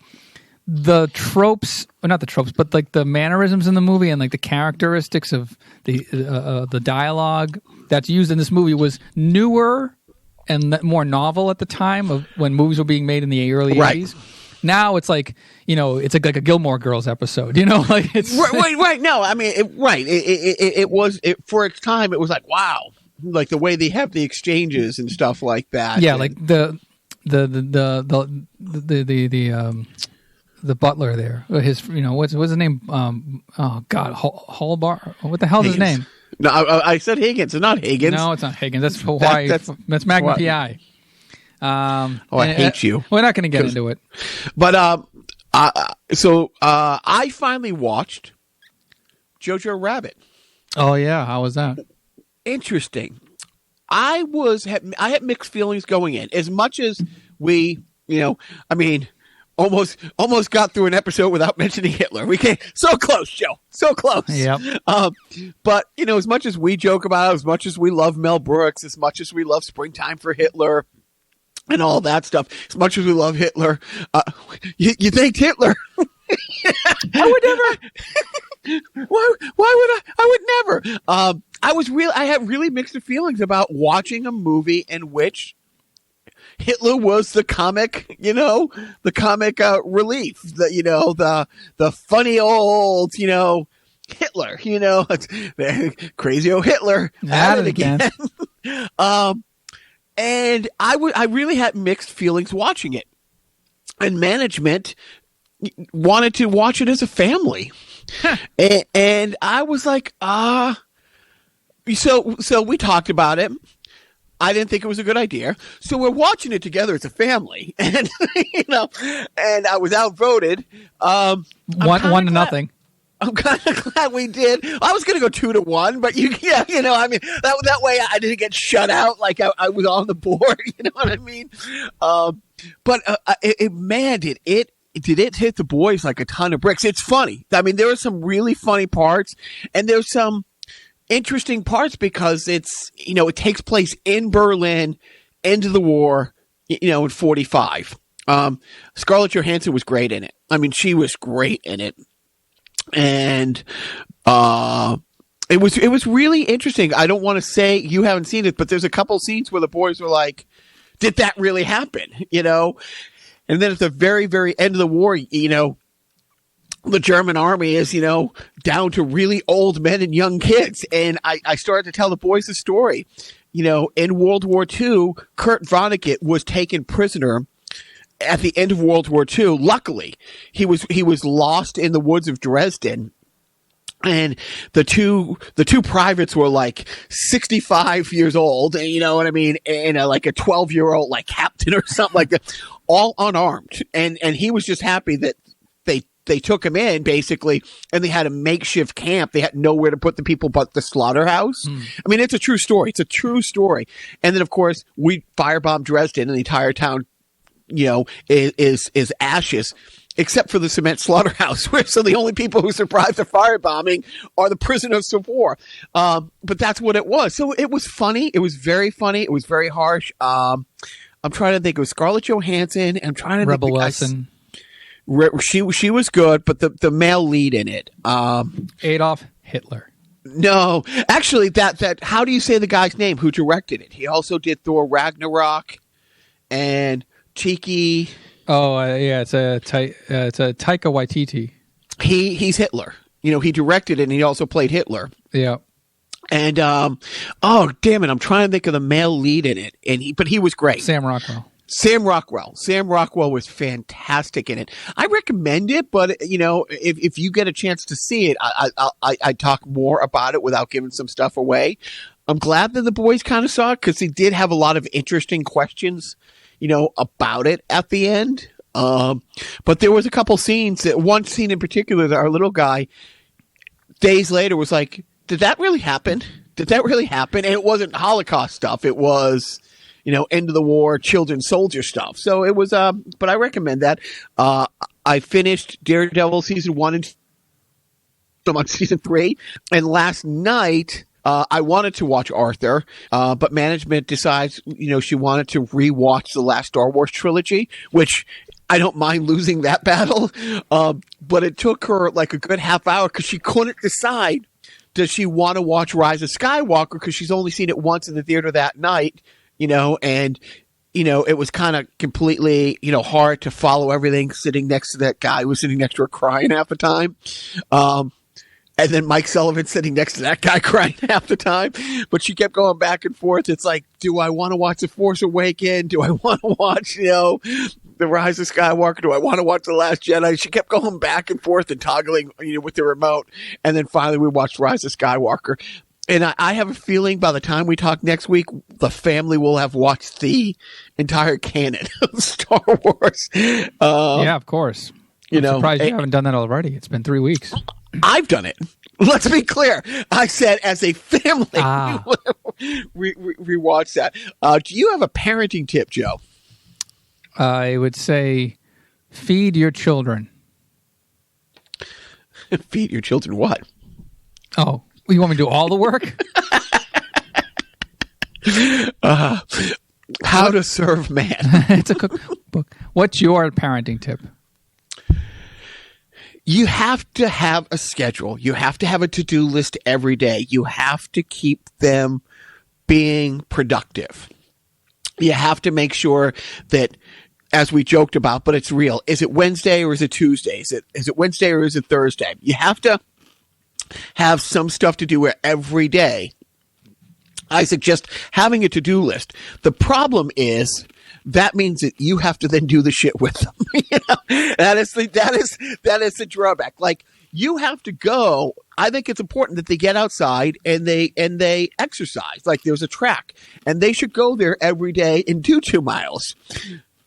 the tropes, or not the tropes, but like the mannerisms in the movie and like the characteristics of the dialogue that's used in this movie was newer and more novel at the time of when movies were being made in the early 80s. Now it's like, it's like a Gilmore Girls episode, like it's right. No, I mean, it was for its time. It was like, wow. Like the way they have the exchanges and stuff like that. Yeah, like the butler there. His what's his name? Oh God, Hallbar. What the hell's his name? No, I said Higgins. It's not Higgins. No, it's not Higgins. That's Hawaii. That's Magnum PI. I hate you. We're not going to get into it. But so I finally watched Jojo Rabbit. Oh yeah, how was that? Interesting. I had mixed feelings going in. As much as we, almost got through an episode without mentioning Hitler. We came so close, Joe. So close. Yep. But as much as we joke about it, as much as we love Mel Brooks, as much as we love Springtime for Hitler and all that stuff, as much as we love Hitler, you thanked Hitler. I would never. Why would I? I would never. I had really mixed feelings about watching a movie in which Hitler was the comic, relief, the funny old, Hitler, crazy old Hitler at it again. And I really had mixed feelings watching it, and management wanted to watch it as a family. and I was like, so we talked about it. I didn't think it was a good idea. So we're watching it together as a family. And, and I was outvoted. 1-0. I'm kind of glad we did. I was going to go 2-1, but that way I didn't get shut out like I was on the board. You know what I mean? But did it hit the boys like a ton of bricks. It's funny. I mean, there are some really funny parts, and there's some interesting parts because it's, it takes place in Berlin, end of the war, in 45. Scarlett Johansson was great in it. I mean, she was great in it. And it was really interesting. I don't want to say you haven't seen it, but there's a couple scenes where the boys were like, did that really happen? And then at the very, very end of the war, the German army is, down to really old men and young kids. And I started to tell the boys the story. In World War II, Kurt Vonnegut was taken prisoner at the end of World War II. Luckily, he was lost in the woods of Dresden. And the two privates were like 65 years old, and you know what I mean, and like a 12-year-old like captain or something like that, all unarmed. And he was just happy that they took him in basically, and they had a makeshift camp. They had nowhere to put the people but the slaughterhouse. I mean, it's a true story. It's a true story. And then of course we firebombed Dresden, and the entire town, is ashes. Except for the cement slaughterhouse, so the only people who survived the firebombing are the prisoners of war. But that's what it was. So it was funny. It was very funny. It was very harsh. I'm trying to think. It was Scarlett Johansson. I'm trying to Rebel think. Wilson. She was good, but the male lead in it, Adolf Hitler. No, actually, that how do you say the guy's name who directed it? He also did Thor Ragnarok and Cheeky. Oh yeah, it's a Taika Waititi. He's Hitler. He directed it, and he also played Hitler. Yeah. And oh damn it, I'm trying to think of the male lead in it, but he was great. Sam Rockwell. Sam Rockwell. Sam Rockwell was fantastic in it. I recommend it, but if you get a chance to see it, I talk more about it without giving some stuff away. I'm glad that the boys kind of saw it because they did have a lot of interesting questions, about it at the end. But there was a couple scenes. One scene in particular, that our little guy days later was like, "Did that really happen? Did that really happen?" And it wasn't Holocaust stuff. It was, end of the war, children soldier stuff. So it was, but I recommend that. I finished Daredevil season 1 and I'm on season 3. And last night, I wanted to watch Arthur, but management decides, she wanted to rewatch the last Star Wars trilogy, which I don't mind losing that battle. But it took her like a good half hour because she couldn't decide, does she want to watch Rise of Skywalker because she's only seen it once in the theater that night, and it was kind of completely, hard to follow everything sitting next to that guy who was sitting next to her crying half the time. And then Mike Sullivan sitting next to that guy crying half the time. But she kept going back and forth. It's like, do I want to watch The Force Awakens? Do I want to watch, The Rise of Skywalker? Do I want to watch The Last Jedi? She kept going back and forth and toggling, with the remote. And then finally we watched Rise of Skywalker. And I have a feeling by the time we talk next week, the family will have watched the entire canon of Star Wars. Yeah, of course. I'm surprised you haven't done that already. It's been 3 weeks. I've done it. Let's be clear. I said as a family, rewatch that. Do you have a parenting tip, Joe? I would say feed your children. Feed your children what? Oh, you want me to do all the work? How to serve man. It's a cookbook. What's your parenting tip? You have to have a schedule. You have to have a to-do list every day. You have to keep them being productive. You have to make sure that, as we joked about, but it's real. Is it Wednesday or is it Tuesday? Is it Wednesday or is it Thursday? You have to have some stuff to do every day. I suggest having a to-do list. The problem is that means that you have to then do the shit with them. That is the drawback. Like, you have to go. I think it's important that they get outside and they exercise. Like, there's a track and they should go there every day and do 2 miles.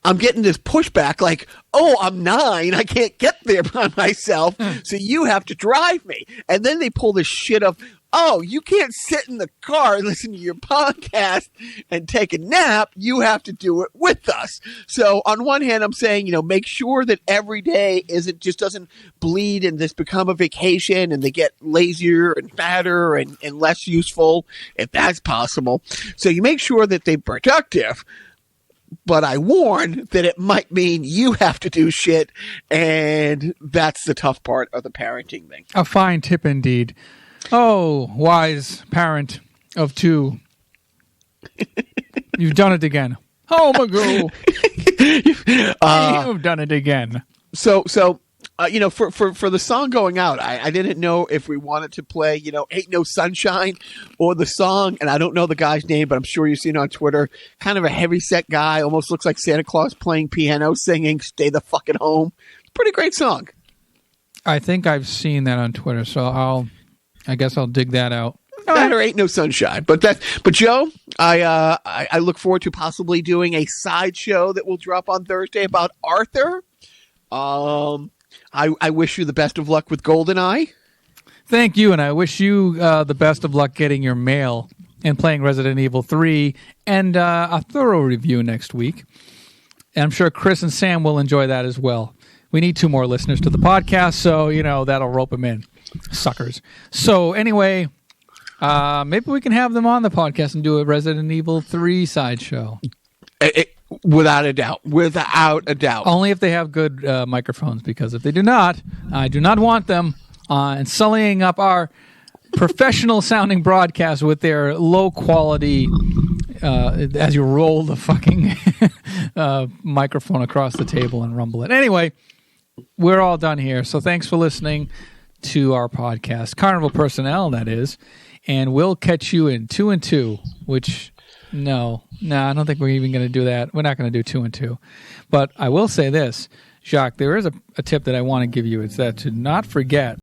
I'm getting this pushback like, oh, I'm 9. I can't get there by myself. So you have to drive me. And then they pull this shit of, oh, you can't sit in the car and listen to your podcast and take a nap. You have to do it with us. So on one hand, I'm saying, make sure that every day doesn't bleed and this become a vacation and they get lazier and fatter and less useful, if that's possible. So you make sure that they're productive. But I warn that it might mean you have to do shit, and that's the tough part of the parenting thing. A fine tip indeed. Oh, wise parent of 2. You've done it again. Oh, Magoo. You've done it again. So for the song going out, I didn't know if we wanted to play, Ain't No Sunshine or the song, and I don't know the guy's name, but I'm sure you've seen it on Twitter. Kind of a heavyset guy, almost looks like Santa Claus playing piano, singing Stay the Fuck at Home. Pretty great song. I think I've seen that on Twitter, so I guess I'll dig that out. That or Ain't No Sunshine. But Joe, I look forward to possibly doing a sideshow that will drop on Thursday about Arthur. I wish you the best of luck with GoldenEye. Thank you, and I wish you the best of luck getting your mail and playing Resident Evil 3 and a thorough review next week. And I'm sure Chris and Sam will enjoy that as well. We need 2 more listeners to the podcast, so, that'll rope them in. Suckers. So, anyway, maybe we can have them on the podcast and do a Resident Evil 3 sideshow. Without a doubt. Without a doubt. Only if they have good microphones, because if they do not, I do not want them and sullying up our professional-sounding broadcast with their low-quality, as you roll the fucking microphone across the table and rumble it. Anyway, we're all done here, so thanks for listening to our podcast. Carnival Personnel, that is. And we'll catch you in 2 and 2, which No, I don't think we're even going to do that. We're not going to do 2 and 2. But I will say this, Jacques, there is a tip that I want to give you. It's that to not forget